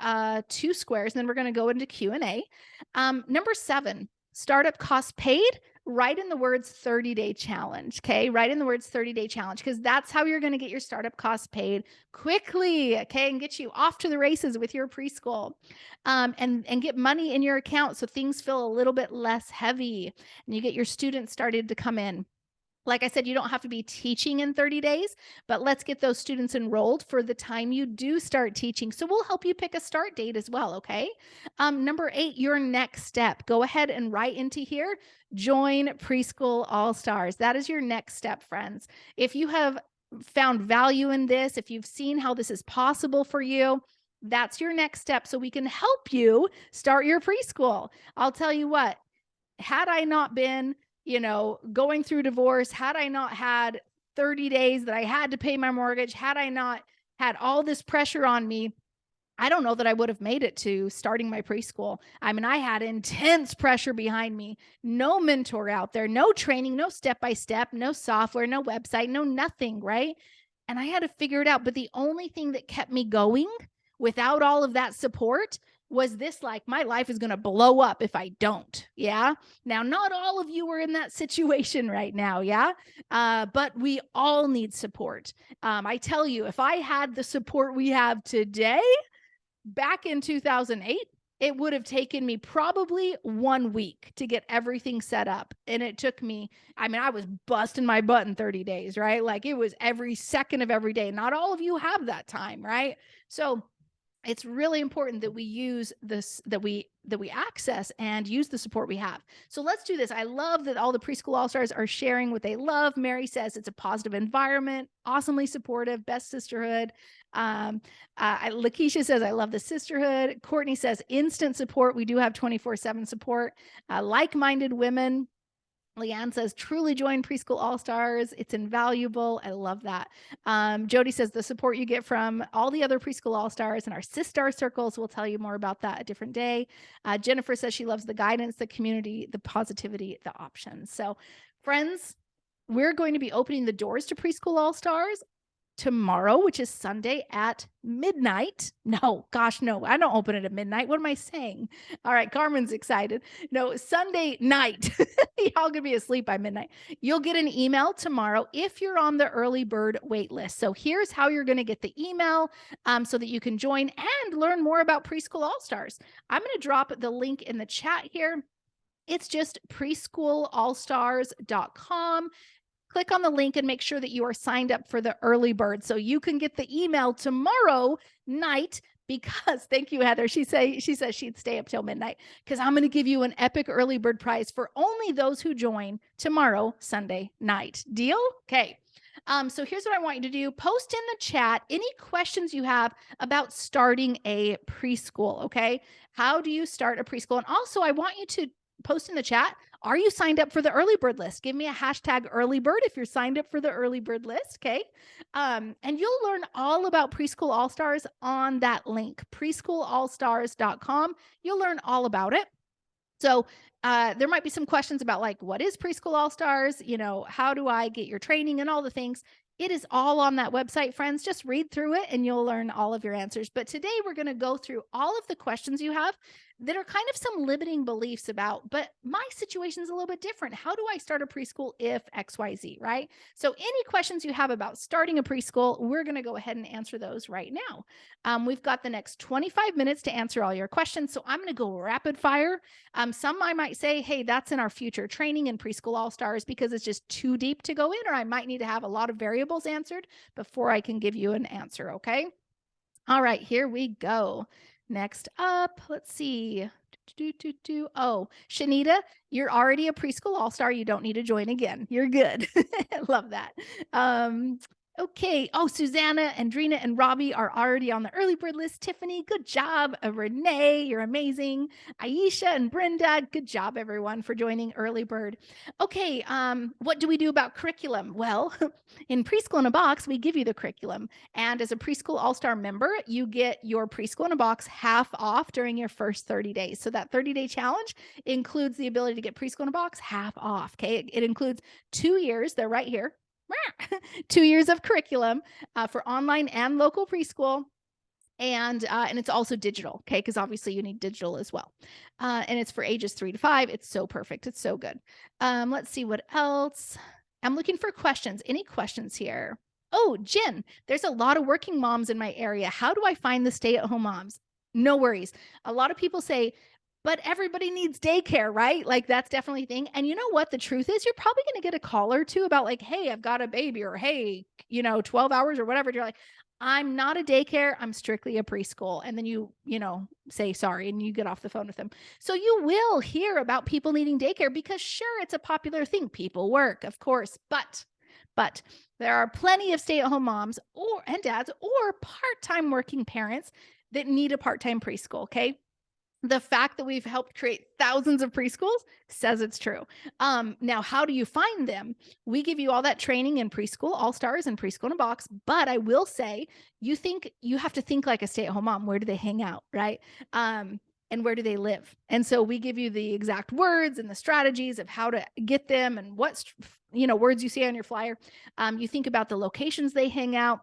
2 squares, and then we're going to go into Q&A. Number 7, startup costs paid. Write in the words 30-day challenge, okay? Write in the words 30-day challenge, because that's how you're going to get your startup costs paid quickly, okay? And get you off to the races with your preschool and get money in your account so things feel a little bit less heavy and you get your students started to come in. Like I said, you don't have to be teaching in 30 days, but let's get those students enrolled for the time you do start teaching. So we'll help you pick a start date as well, okay? Number 8, your next step. Go ahead and write into here, join Preschool All-Stars. That is your next step, friends. If you have found value in this, if you've seen how this is possible for you, that's your next step so we can help you start your preschool. I'll tell you what, had I not been going through divorce, had I not had 30 days that I had to pay my mortgage, had I not had all this pressure on me, I don't know that I would have made it to starting my preschool. I mean, I had intense pressure behind me, no mentor out there, no training, no step-by-step, no software, no website, no nothing, right? And I had to figure it out. But the only thing that kept me going without all of that support was this, like, my life is going to blow up if I don't. Yeah. Now, not all of you are in that situation right now. Yeah. But we all need support. I tell you, if I had the support we have today, back in 2008, it would have taken me probably 1 week to get everything set up. And it took me, I was busting my butt in 30 days, right? Like it was every second of every day. Not all of you have that time, right? So it's really important that we use this, that we access and use the support we have. So let's do this. I love that all the preschool all-stars are sharing what they love. Mary says it's a positive environment, awesomely supportive, best sisterhood. Lakeisha says, I love the sisterhood. Courtney says, instant support. We do have 24/7 support. Like-minded women. Leanne says, truly join Preschool All-Stars. It's invaluable. I love that. Jody says, the support you get from all the other Preschool All-Stars and our Sistar circles. We'll tell you more about that a different day. Jennifer says she loves the guidance, the community, the positivity, the options. So friends, we're going to be opening the doors to Preschool All-Stars tomorrow, which is Sunday at midnight. No, gosh, no, I don't open it at midnight. What am I saying? All right, Carmen's excited. No, Sunday night. Y'all gonna be asleep by midnight. You'll get an email tomorrow if you're on the early bird wait list. So here's how you're gonna get the email so that you can join and learn more about Preschool All-Stars. I'm gonna drop the link in the chat here. It's just preschoolallstars.com. Click on the link and make sure that you are signed up for the early bird so you can get the email tomorrow night, because thank you, Heather. She says she'd stay up till midnight because I'm going to give you an epic early bird prize for only those who join tomorrow, Sunday night. Deal? Okay. So here's what I want you to do. Post in the chat any questions you have about starting a preschool. Okay. How do you start a preschool? And also I want you to post in the chat, are you signed up for the early bird list? Give me a hashtag early bird if you're signed up for the early bird list. Okay. And you'll learn all about Preschool All-Stars on that link, preschoolallstars.com. You'll learn all about it. So there might be some questions about like, what is Preschool All-Stars? You know, how do I get your training and all the things? It is all on that website, friends. Just read through it and you'll learn all of your answers. But today we're going to go through all of the questions you have that are kind of some limiting beliefs about, but my situation is a little bit different. How do I start a preschool if XYZ, right? So any questions you have about starting a preschool, we're going to go ahead and answer those right now. We've got the next 25 minutes to answer all your questions. So I'm going to go rapid fire. Some I might say, hey, that's in our future training in Preschool All-Stars because it's just too deep to go in, or I might need to have a lot of variables answered before I can give you an answer. Okay. All right, here we go. Next up, let's see. Oh, Shanita, you're already a Preschool All-Star. You don't need to join again. You're good. Love that. Okay. Oh, Susanna, Andrina, and Robbie are already on the early bird list. Tiffany, good job. Renee, you're amazing. Aisha and Brenda, good job, everyone, for joining early bird. Okay. What do we do about curriculum? Well, in Preschool in a Box, we give you the curriculum. And as a Preschool All-Star member, you get your Preschool in a Box half off during your first 30 days. So that 30-day challenge includes the ability to get Preschool in a Box half off. Okay. It includes 2 years. They're right here. 2 years of curriculum for online and local preschool. And it's also digital, okay? Because obviously you need digital as well. And it's for ages 3 to 5. It's so perfect. It's so good. Let's see what else. I'm looking for questions. Any questions here? Oh, Jen, there's a lot of working moms in my area. How do I find the stay-at-home moms? No worries. A lot of people say, but everybody needs daycare, right? Like that's definitely a thing. And you know what? The truth is you're probably going to get a call or two about like, hey, I've got a baby, or hey, 12 hours or whatever. You're like, I'm not a daycare. I'm strictly a preschool. And then you say sorry and you get off the phone with them. So you will hear about people needing daycare because sure, it's a popular thing. People work, of course, but there are plenty of stay-at-home moms and dads or part-time working parents that need a part-time preschool. Okay. The fact that we've helped create thousands of preschools says it's true. Now, how do you find them? We give you all that training in Preschool All-Stars and Preschool in a Box, but I will say you have to think like a stay-at-home mom. Where do they hang out, right? And where do they live? And so we give you the exact words and the strategies of how to get them and what words you see on your flyer. You think about the locations they hang out.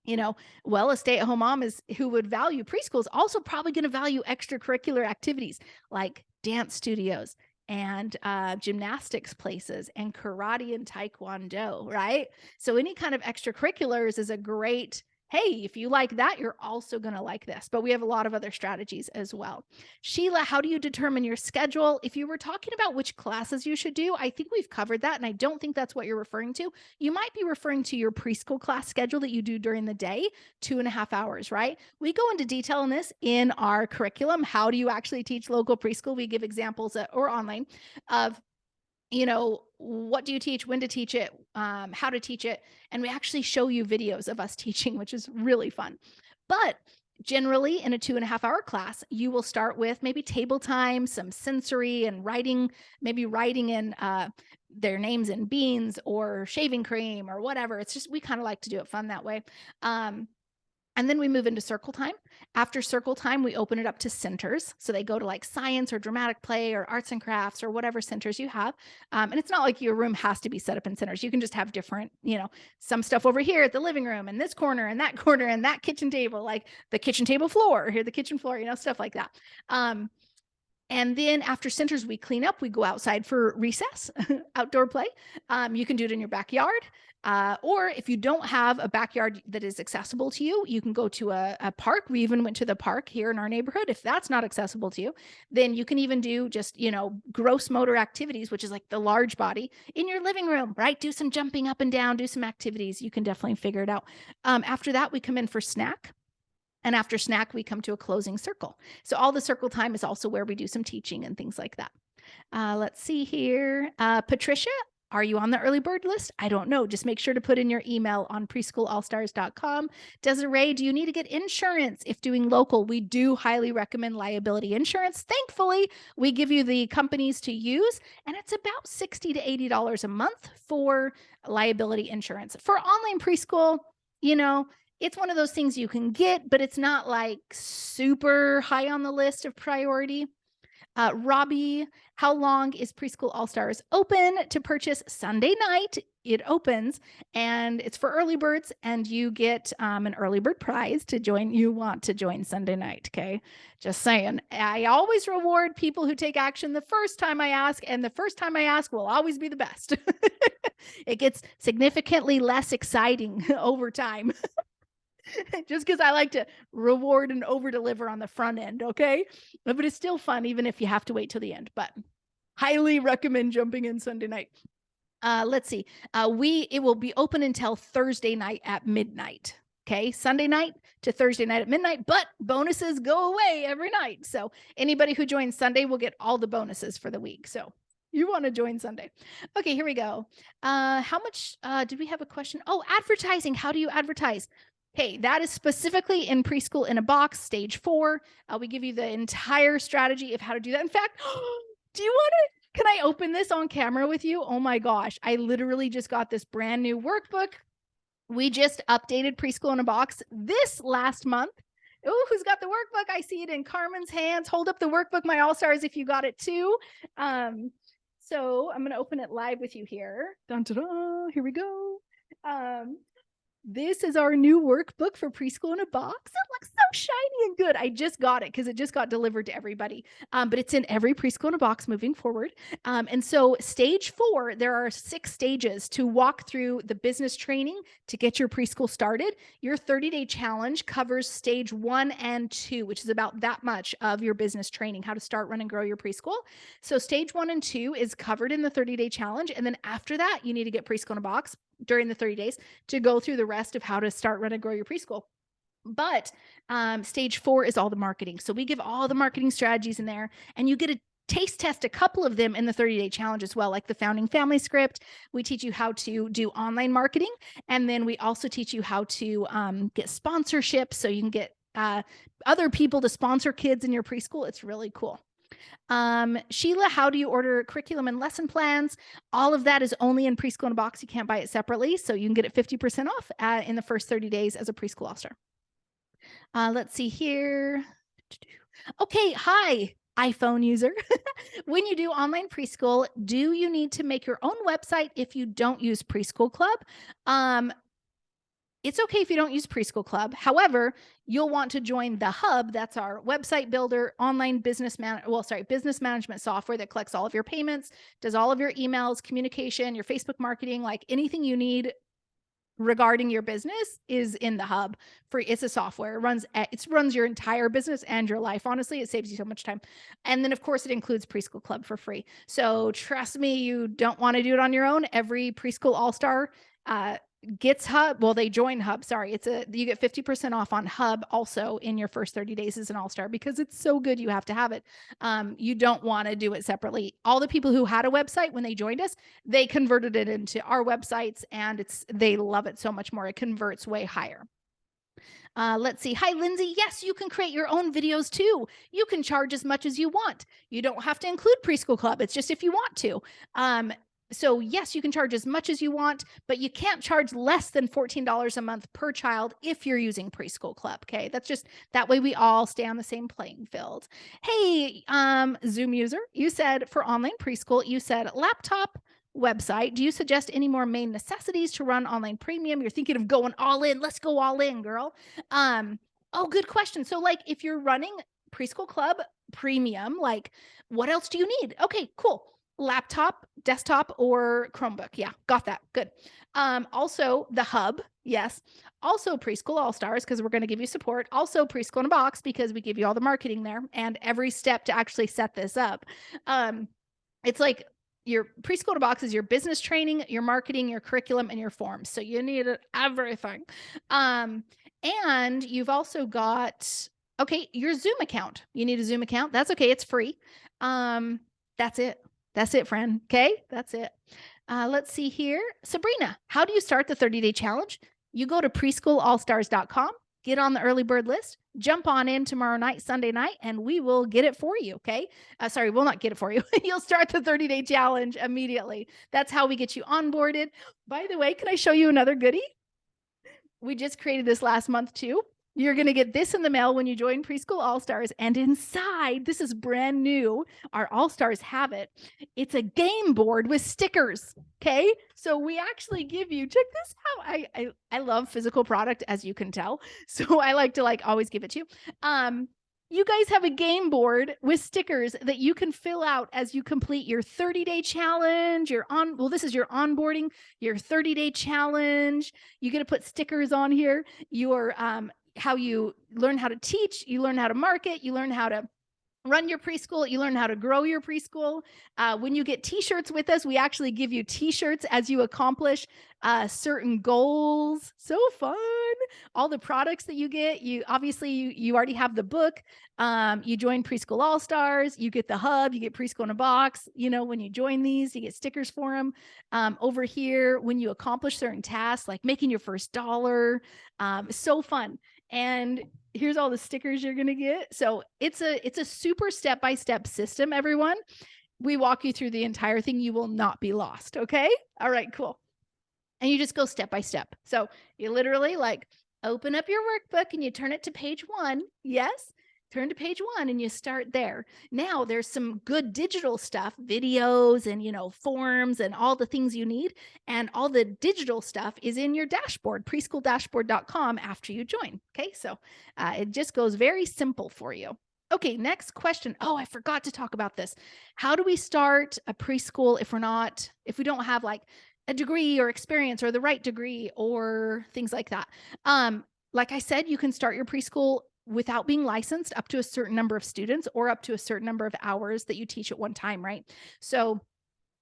A stay-at-home mom who would value preschool is also probably going to value extracurricular activities like dance studios and gymnastics places and karate and taekwondo, right? So any kind of extracurriculars is a great, hey, if you like that, you're also going to like this. But we have a lot of other strategies as well. Sheila, how do you determine your schedule? If you were talking about which classes you should do, I think we've covered that. And I don't think that's what you're referring to. You might be referring to your preschool class schedule that you do during the day, 2.5 hours, right? We go into detail on this in our curriculum. How do you actually teach local preschool? We give examples or online of what do you teach, when to teach it, how to teach it. And we actually show you videos of us teaching, which is really fun. But generally in a 2.5-hour class, you will start with maybe table time, some sensory and writing, maybe writing in their names in beans or shaving cream or whatever. It's just, we kind of like to do it fun that way. And then we move into circle time. After circle time, we open it up to centers. So they go to like science or dramatic play or arts and crafts or whatever centers you have. And it's not like your room has to be set up in centers. You can just have different, some stuff over here at the living room and this corner and that kitchen table, like the kitchen table floor, here, the kitchen floor, stuff like that. And then after centers, we clean up, we go outside for recess, outdoor play. You can do it in your backyard. Or if you don't have a backyard that is accessible to you, you can go to a park. We even went to the park here in our neighborhood. If that's not accessible to you, then you can even do just, gross motor activities, which is like the large body in your living room, right? Do some jumping up and down, do some activities. You can definitely figure it out. After that, we come in for snack. And after snack, we come to a closing circle. So all the circle time is also where we do some teaching and things like that. Let's see here. Patricia, are you on the early bird list? I don't know. Just make sure to put in your email on preschoolallstars.com. Desiree, do you need to get insurance if doing local? We do highly recommend liability insurance. Thankfully, we give you the companies to use, and it's about $60 to $80 a month for liability insurance. For online preschool, it's one of those things you can get, but it's not like super high on the list of priority. Robbie, how long is Preschool All Stars open to purchase? Sunday night it opens, and it's for early birds, and you get an early bird prize to join. You want to join Sunday night, okay? Just saying. I always reward people who take action the first time I ask, and the first time I ask will always be the best. It gets significantly less exciting over time. Just because I like to reward and over deliver on the front end, okay? But it's still fun, even if you have to wait till the end. But highly recommend jumping in Sunday night. Let's see. It will be open until Thursday night at midnight. Okay, Sunday night to Thursday night at midnight, but bonuses go away every night. So anybody who joins Sunday will get all the bonuses for the week. So you want to join Sunday. Okay, here we go. How much did we have a question? Oh, advertising. How do you advertise? Okay, that is specifically in Preschool in a Box, stage 4. We give you the entire strategy of how to do that. In fact, do you want to, can I open this on camera with you? Oh my gosh, I literally just got this brand new workbook. We just updated Preschool in a Box this last month. Oh, who's got the workbook? I see it in Carmen's hands. Hold up the workbook, my All-Stars, if you got it too. So I'm going to open it live with you here. Dun, dun, dun. Here we go. This is our new workbook for Preschool in a Box. It looks so shiny and good. I just got it because it just got delivered to everybody. But it's in every Preschool in a Box moving forward. And so stage 4, there are 6 stages to walk through the business training to get your preschool started. Your 30-day challenge covers stage 1 and 2, which is about that much of your business training, how to start, run, and grow your preschool. So stage 1 and 2 is covered in the 30-day challenge. And then after that, you need to get Preschool in a Box during the 30 days to go through the rest of how to start, run, and grow your preschool. But stage 4 is all the marketing. So we give all the marketing strategies in there, and you get a taste test a couple of them in the 30-day challenge as well, like the Founding Family Script. We teach you how to do online marketing, and then we also teach you how to get sponsorships so you can get other people to sponsor kids in your preschool. It's really cool. Sheila, how do you order curriculum and lesson plans? All of that is only in Preschool in a Box. You can't buy it separately, so you can get it 50% off in the first 30 days as a Preschool All-Star. Let's see here. Okay, hi, iPhone user. When you do online preschool, do you need to make your own website if you don't use Preschool Club? It's okay if you don't use Preschool Club. However, you'll want to join the Hub. That's our website builder, online business management software that collects all of your payments, does all of your emails, communication, your Facebook marketing, like anything you need regarding your business is in the Hub. It's a software. It runs your entire business and your life. Honestly, it saves you so much time. And then of course it includes Preschool Club for free. So trust me, you don't want to do it on your own. Every Preschool All-Star gets Hub. Well, they join Hub. Sorry. You get 50% off on Hub also in your first 30 days as an all-star because it's so good. You have to have it. You don't want to do it separately. All the people who had a website when they joined us, they converted it into our websites and they love it so much more. It converts way higher. Let's see. Hi, Lindsay. Yes, you can create your own videos too. You can charge as much as you want. You don't have to include Preschool Club. It's just if you want to. So yes, you can charge as much as you want, but you can't charge less than $14 a month per child if you're using Preschool Club. Okay. That's just that way we all stay on the same playing field. Hey, Zoom user, you said for online preschool, you said laptop, website. Do you suggest any more main necessities to run online premium? You're thinking of going all in. Let's go all in, girl. Oh, good question. So like if you're running Preschool Club premium, like what else do you need? Okay, cool. Laptop, desktop, or Chromebook. Yeah, got that. Good. Also the hub. Yes. Also Preschool All-Stars, because we're going to give you support. Also Preschool in a Box, because we give you all the marketing there and every step to actually set this up. It's like your Preschool in a Box is your business training, your marketing, your curriculum, and your forms. So you need everything. And you've also got, okay, your Zoom account. You need a Zoom account. That's okay. It's free. That's it. That's it, friend. Okay. That's it. Let's see here. Sabrina, how do you start the 30-day challenge? You go to preschoolallstars.com, get on the early bird list, jump on in tomorrow night, Sunday night, and we will get it for you. Okay. Sorry, we'll not get it for you. You'll start the 30-day challenge immediately. That's how we get you onboarded. By the way, can I show you another goodie? We just created this last month too. You're going to get this in the mail when you join Preschool All-Stars. And inside, this is brand new. Our All-Stars have it. It's a game board with stickers. Okay. So we actually give you, check this out. I love physical product, as you can tell. So I like to always give it to you. You guys have a game board with stickers that you can fill out as you complete your 30-day challenge. This is your onboarding, your 30-day challenge. You get to put stickers on here. Your how you learn how to teach, you learn how to market, you learn how to run your preschool, you learn how to grow your preschool. When you get t-shirts with us, we actually give you t-shirts as you accomplish certain goals. So fun. All the products that you get, you already have the book. You join Preschool All-Stars, you get the hub, you get Preschool in a Box. When you join these, you get stickers for them. Over here, when you accomplish certain tasks, like making your first dollar, so fun. And here's all the stickers you're going to get. So it's a super step-by-step system, everyone. We walk you through the entire thing. You will not be lost. Okay. All right, cool. And you just go step by step. So you literally open up your workbook and you turn it to page 1. Yes. Turn to page 1 and you start there. Now there's some good digital stuff, videos and, forms and all the things you need. And all the digital stuff is in your dashboard, preschooldashboard.com after you join. Okay. So it just goes very simple for you. Okay. Next question. Oh, I forgot to talk about this. How do we start a preschool if we don't have a degree or experience or the right degree or things like that? Like I said, you can start your preschool without being licensed up to a certain number of students or up to a certain number of hours that you teach at one time, right? So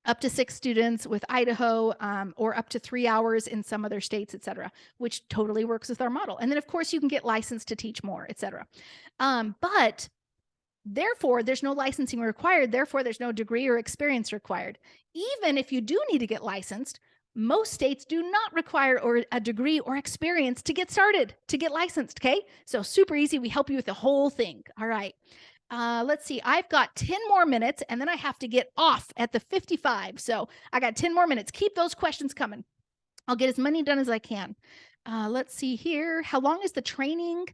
up to 6 students with Idaho, or up to 3 hours in some other states, et cetera, which totally works with our model. And then of course you can get licensed to teach more, et cetera. But therefore there's no licensing required. Therefore there's no degree or experience required. Even if you do need to get licensed, most states do not require a degree or experience to get started, to get licensed. Okay. So super easy. We help you with the whole thing. All right. Let's see. I've got 10 more minutes and then I have to get off at the 55. So I got 10 more minutes. Keep those questions coming. I'll get as many done as I can. Let's see here. How long is the training?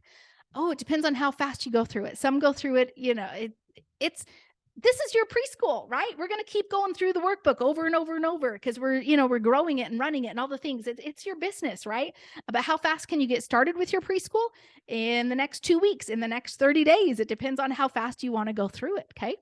Oh, it depends on how fast you go through it. Some go through it, this is your preschool, right? We're going to keep going through the workbook over and over and over because we're growing it and running it and all the things. It's your business, right? But how fast can you get started with your preschool? In the next 2 weeks, in the next 30 days. It depends on how fast you want to go through it. Okay.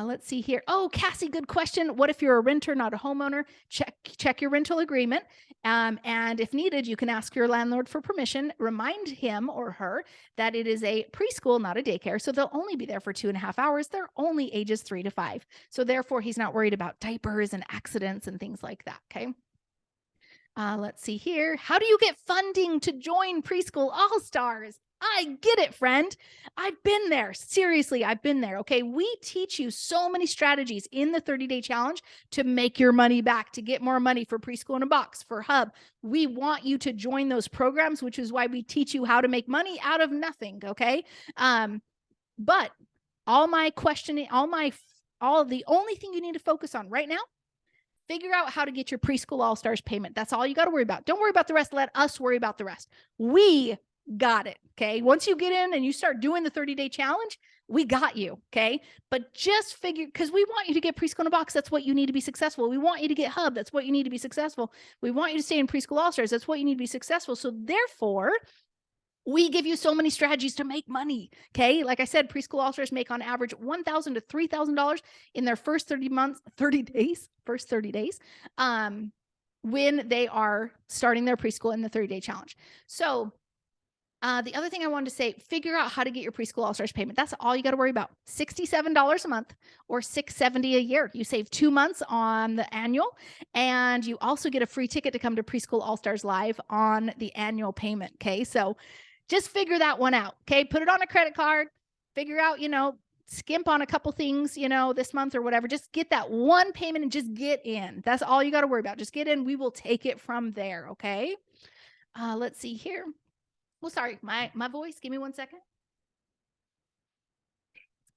Let's see here. Oh, Cassie, good question. What if you're a renter, not a homeowner? Check your rental agreement. And if needed, you can ask your landlord for permission. Remind him or her that it is a preschool, not a daycare. So they'll only be there for 2.5 hours. They're only ages 3 to 5. So therefore, he's not worried about diapers and accidents and things like that. Okay. Let's see here. How do you get funding to join Preschool All-Stars? I get it, friend. I've been there. Seriously, I've been there. Okay. We teach you so many strategies in the 30-day challenge to make your money back, to get more money for Preschool in a Box, for Hub. We want you to join those programs, which is why we teach you how to make money out of nothing. Okay. But the only thing you need to focus on right now, figure out how to get your Preschool All-Stars payment. That's all you got to worry about. Don't worry about the rest. Let us worry about the rest. We got it. Okay. Once you get in and you start doing the 30-day challenge, we got you. Okay. But just figure, because we want you to get Preschool in a Box. That's what you need to be successful. We want you to get Hub. That's what you need to be successful. We want you to stay in Preschool All-Stars. That's what you need to be successful. So therefore, we give you so many strategies to make money. Okay. Like I said, Preschool All-Stars make on average $1,000 to $3,000 in their first 30 days, when they are starting their preschool in the 30-day challenge. So the other thing I wanted to say, figure out how to get your Preschool All-Stars payment. That's all you got to worry about. $67 a month or $670 a year. You save 2 months on the annual, and you also get a free ticket to come to Preschool All-Stars Live on the annual payment. Okay. So just figure that one out. Okay. Put it on a credit card, figure out, skimp on a couple things, this month or whatever. Just get that one payment and just get in. That's all you got to worry about. Just get in. We will take it from there. Okay. Let's see here. Oh, sorry, my voice. Give me 1 second.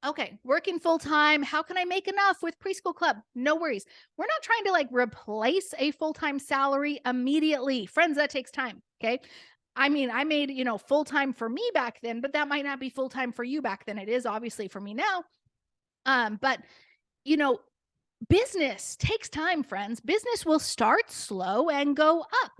Okay, working full time. How can I make enough with Preschool Club? No worries. We're not trying to replace a full-time salary immediately. Friends, that takes time. Okay. I mean, I made, full-time for me back then, but that might not be full-time for you back then. It is obviously for me now. But business takes time, friends. Business will start slow and go up.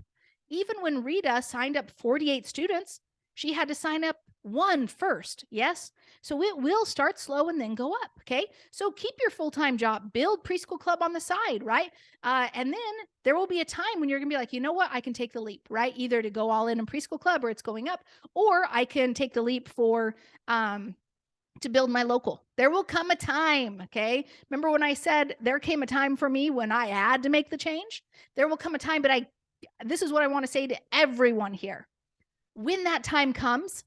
Even when Rita signed up 48 students, she had to sign up 1 first. Yes. So it will start slow and then go up. Okay. So keep your full-time job, build Preschool Club on the side, right? And then there will be a time when you're going to be like, you know what? I can take the leap, right? Either to go all in Preschool Club or it's going up, or I can take the leap for, to build my local. There will come a time. Okay. Remember when I said there came a time for me when I had to make the change? There will come a time, but this is what I want to say to everyone here. When that time comes,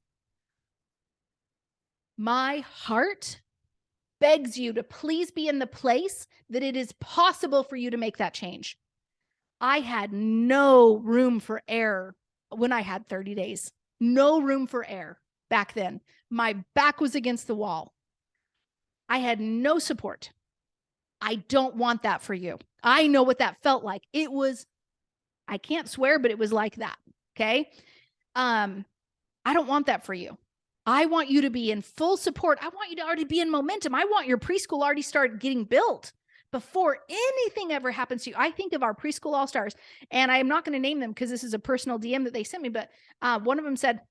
my heart begs you to please be in the place that it is possible for you to make that change. I had no room for error when I had 30 days. No room for error back then. My back was against the wall. I had no support. I don't want that for you. I know what that felt like. It was, I can't swear, but it was like that. Okay. I don't want that for you. I want you to be in full support. I want you to already be in momentum. I want your preschool already start getting built before anything ever happens to you. I think of our Preschool All-Stars, and I am not going to name them because this is a personal DM that they sent me, but one of them said,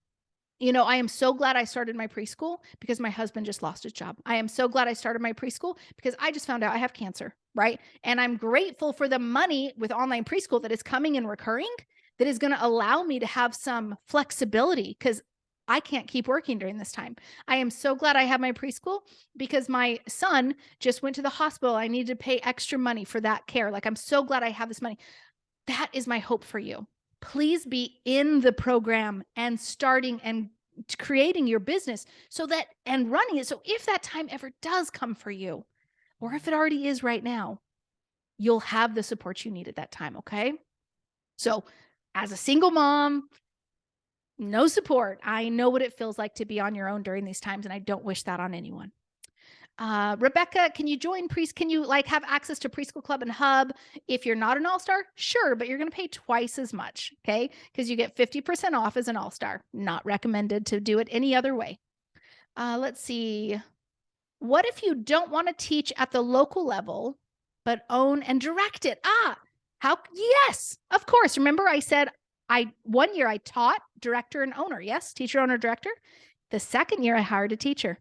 I am so glad I started my preschool because my husband just lost his job. I am so glad I started my preschool because I just found out I have cancer, right? And I'm grateful for the money with online preschool that is coming and recurring, that is going to allow me to have some flexibility because I can't keep working during this time. I am so glad I have my preschool because my son just went to the hospital. I need to pay extra money for that care. I'm so glad I have this money. That is my hope for you. Please be in the program and starting and creating your business and running it. So if that time ever does come for you, or if it already is right now, you'll have the support you need at that time. Okay. So as a single mom, no support, I know what it feels like to be on your own during these times, and I don't wish that on anyone. Rebecca, can you join Can you have access to Preschool Club and Hub if you're not an all-star? Sure, but you're going to pay twice as much, okay? Because you get 50% off as an all-star. Not recommended to do it any other way. Let's see. What if you don't want to teach at the local level, but own and direct it? Yes, of course. Remember I said 1 year I taught director and owner. Yes, teacher, owner, director. The second year I hired a teacher.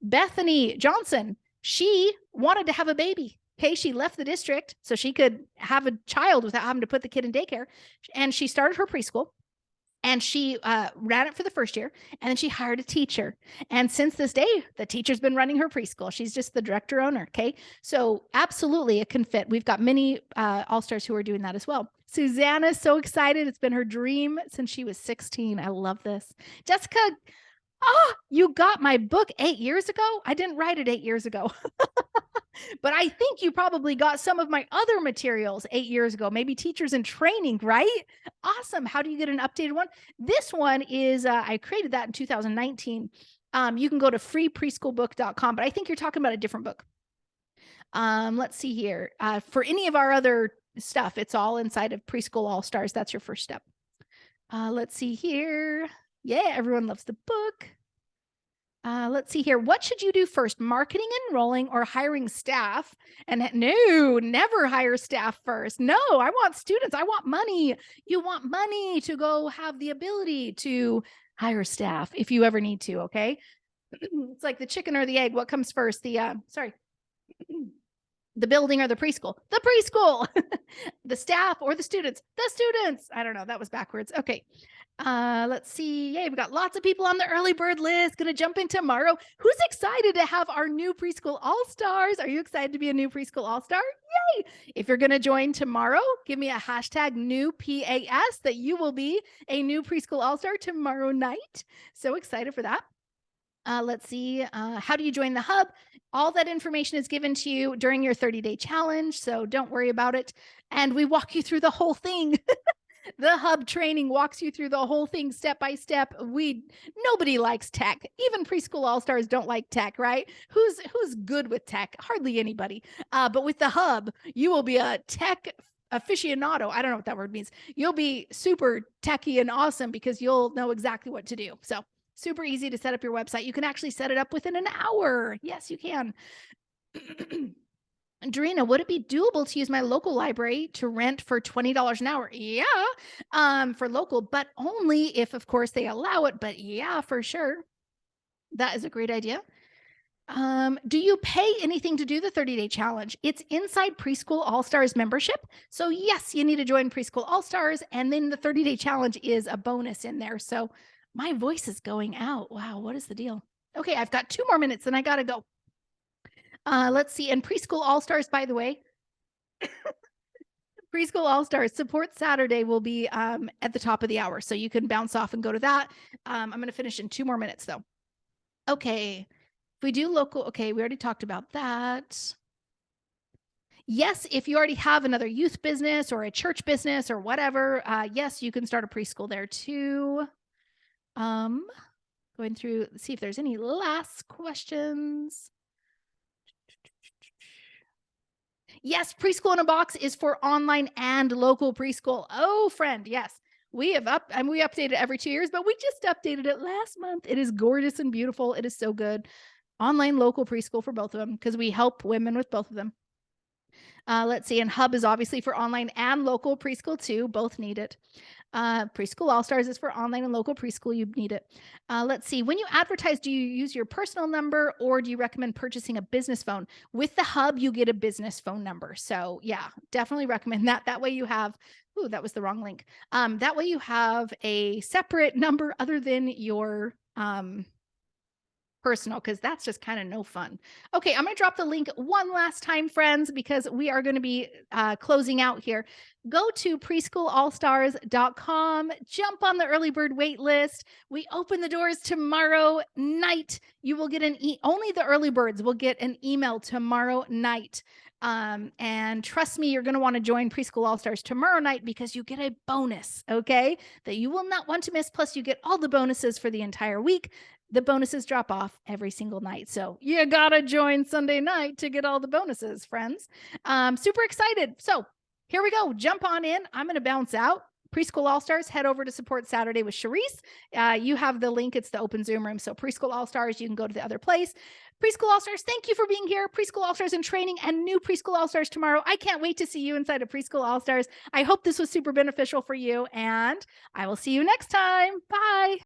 Bethany Johnson, she wanted to have a baby. Okay. She left the district so she could have a child without having to put the kid in daycare. And she started her preschool and she ran it for the first year. And then she hired a teacher. And since this day, the teacher's been running her preschool. She's just the director owner. Okay. So absolutely it can fit. We've got many all-stars who are doing that as well. Susanna's so excited. It's been her dream since she was 16. I love this. Jessica, you got my book 8 years ago. I didn't write it 8 years ago. But I think you probably got some of my other materials 8 years ago, maybe teachers in training, right? Awesome. How do you get an updated one? This one is, I created that in 2019. You can go to freepreschoolbook.com, but I think you're talking about a different book. Let's see here. For any of our other stuff, it's all inside of Preschool All Stars. That's your first step. Let's see here. Yeah, everyone loves the book. Let's see here. What should you do first? Marketing, enrolling, or hiring staff? And no, never hire staff first. No, I want students. I want money. You want money to go have the ability to hire staff if you ever need to. Okay. It's like the chicken or the egg. What comes first? The building or the preschool? The preschool. The staff or the students? The students. I don't know. That was backwards. Okay. Let's see. Yay, we've got lots of people on the early bird list. Gonna jump in tomorrow. Who's excited to have our new Preschool All-Stars? Are you excited to be a new Preschool All-Star? Yay! If you're gonna join tomorrow, give me a hashtag new PAS that you will be a new Preschool All-Star tomorrow night. So excited for that. Let's see. How do you join the hub? All that information is given to you during your 30-day challenge, so don't worry about it. And we walk you through the whole thing. The hub training walks you through the whole thing step by step. Nobody likes tech. Even Preschool All-Stars don't like tech, right? Who's good with tech? Hardly anybody. But with the hub, you will be a tech aficionado. I don't know what that word means. You'll be super techy and awesome because you'll know exactly what to do. So super easy to set up your website. You can actually set it up within an hour. Yes, you can. Dorina, would it be doable to use my local library to rent for $20 an hour? Yeah, for local, but only if, of course, they allow it. But yeah, for sure. That is a great idea. Do you pay anything to do the 30-day challenge? It's inside Preschool All-Stars membership. So yes, you need to join Preschool All-Stars, and then the 30-day challenge is a bonus in there. So my voice is going out. Wow, what is the deal? Okay, I've got 2 more minutes and I got to go. Let's see. And Preschool All-Stars, by the way, Preschool All-Stars Support Saturday will be at the top of the hour. So you can bounce off and go to that. I'm going to finish in 2 more minutes, though. Okay. If we do local, okay, we already talked about that. Yes, if you already have another youth business or a church business or whatever, yes, you can start a preschool there too. Going through, see if there's any last questions. Yes, Preschool in a Box is for online and local preschool. Oh, friend, yes. We update it every 2 years, but we just updated it last month. It is gorgeous and beautiful. It is so good. Online, local preschool for both of them because we help women with both of them. Let's see. And Hub is obviously for online and local preschool too. Both need it. Preschool All-Stars is for online and local preschool. You need it. Let's see. When you advertise, do you use your personal number or do you recommend purchasing a business phone? With the Hub, you get a business phone number. So yeah, definitely recommend that. That way you have, ooh, that was the wrong link. That way you have a separate number other than your personal, because that's just kind of no fun. Okay, I'm going to drop the link one last time, friends, because we are going to be closing out here. Go to preschoolallstars.com, jump on the early bird wait list. We open the doors tomorrow night. You will get only the early birds will get an email tomorrow night. And trust me, you're going to want to join Preschool All-Stars tomorrow night because you get a bonus, okay, that you will not want to miss. Plus, you get all the bonuses for the entire week. The bonuses drop off every single night. So you got to join Sunday night to get all the bonuses, friends. Super excited. So here we go. Jump on in. I'm going to bounce out. Preschool All-Stars, head over to Support Saturday with Charisse. You have the link. It's the open Zoom room. So Preschool All-Stars, you can go to the other place. Preschool All-Stars, thank you for being here. Preschool All-Stars in training and new Preschool All-Stars tomorrow. I can't wait to see you inside of Preschool All-Stars. I hope this was super beneficial for you, and I will see you next time. Bye.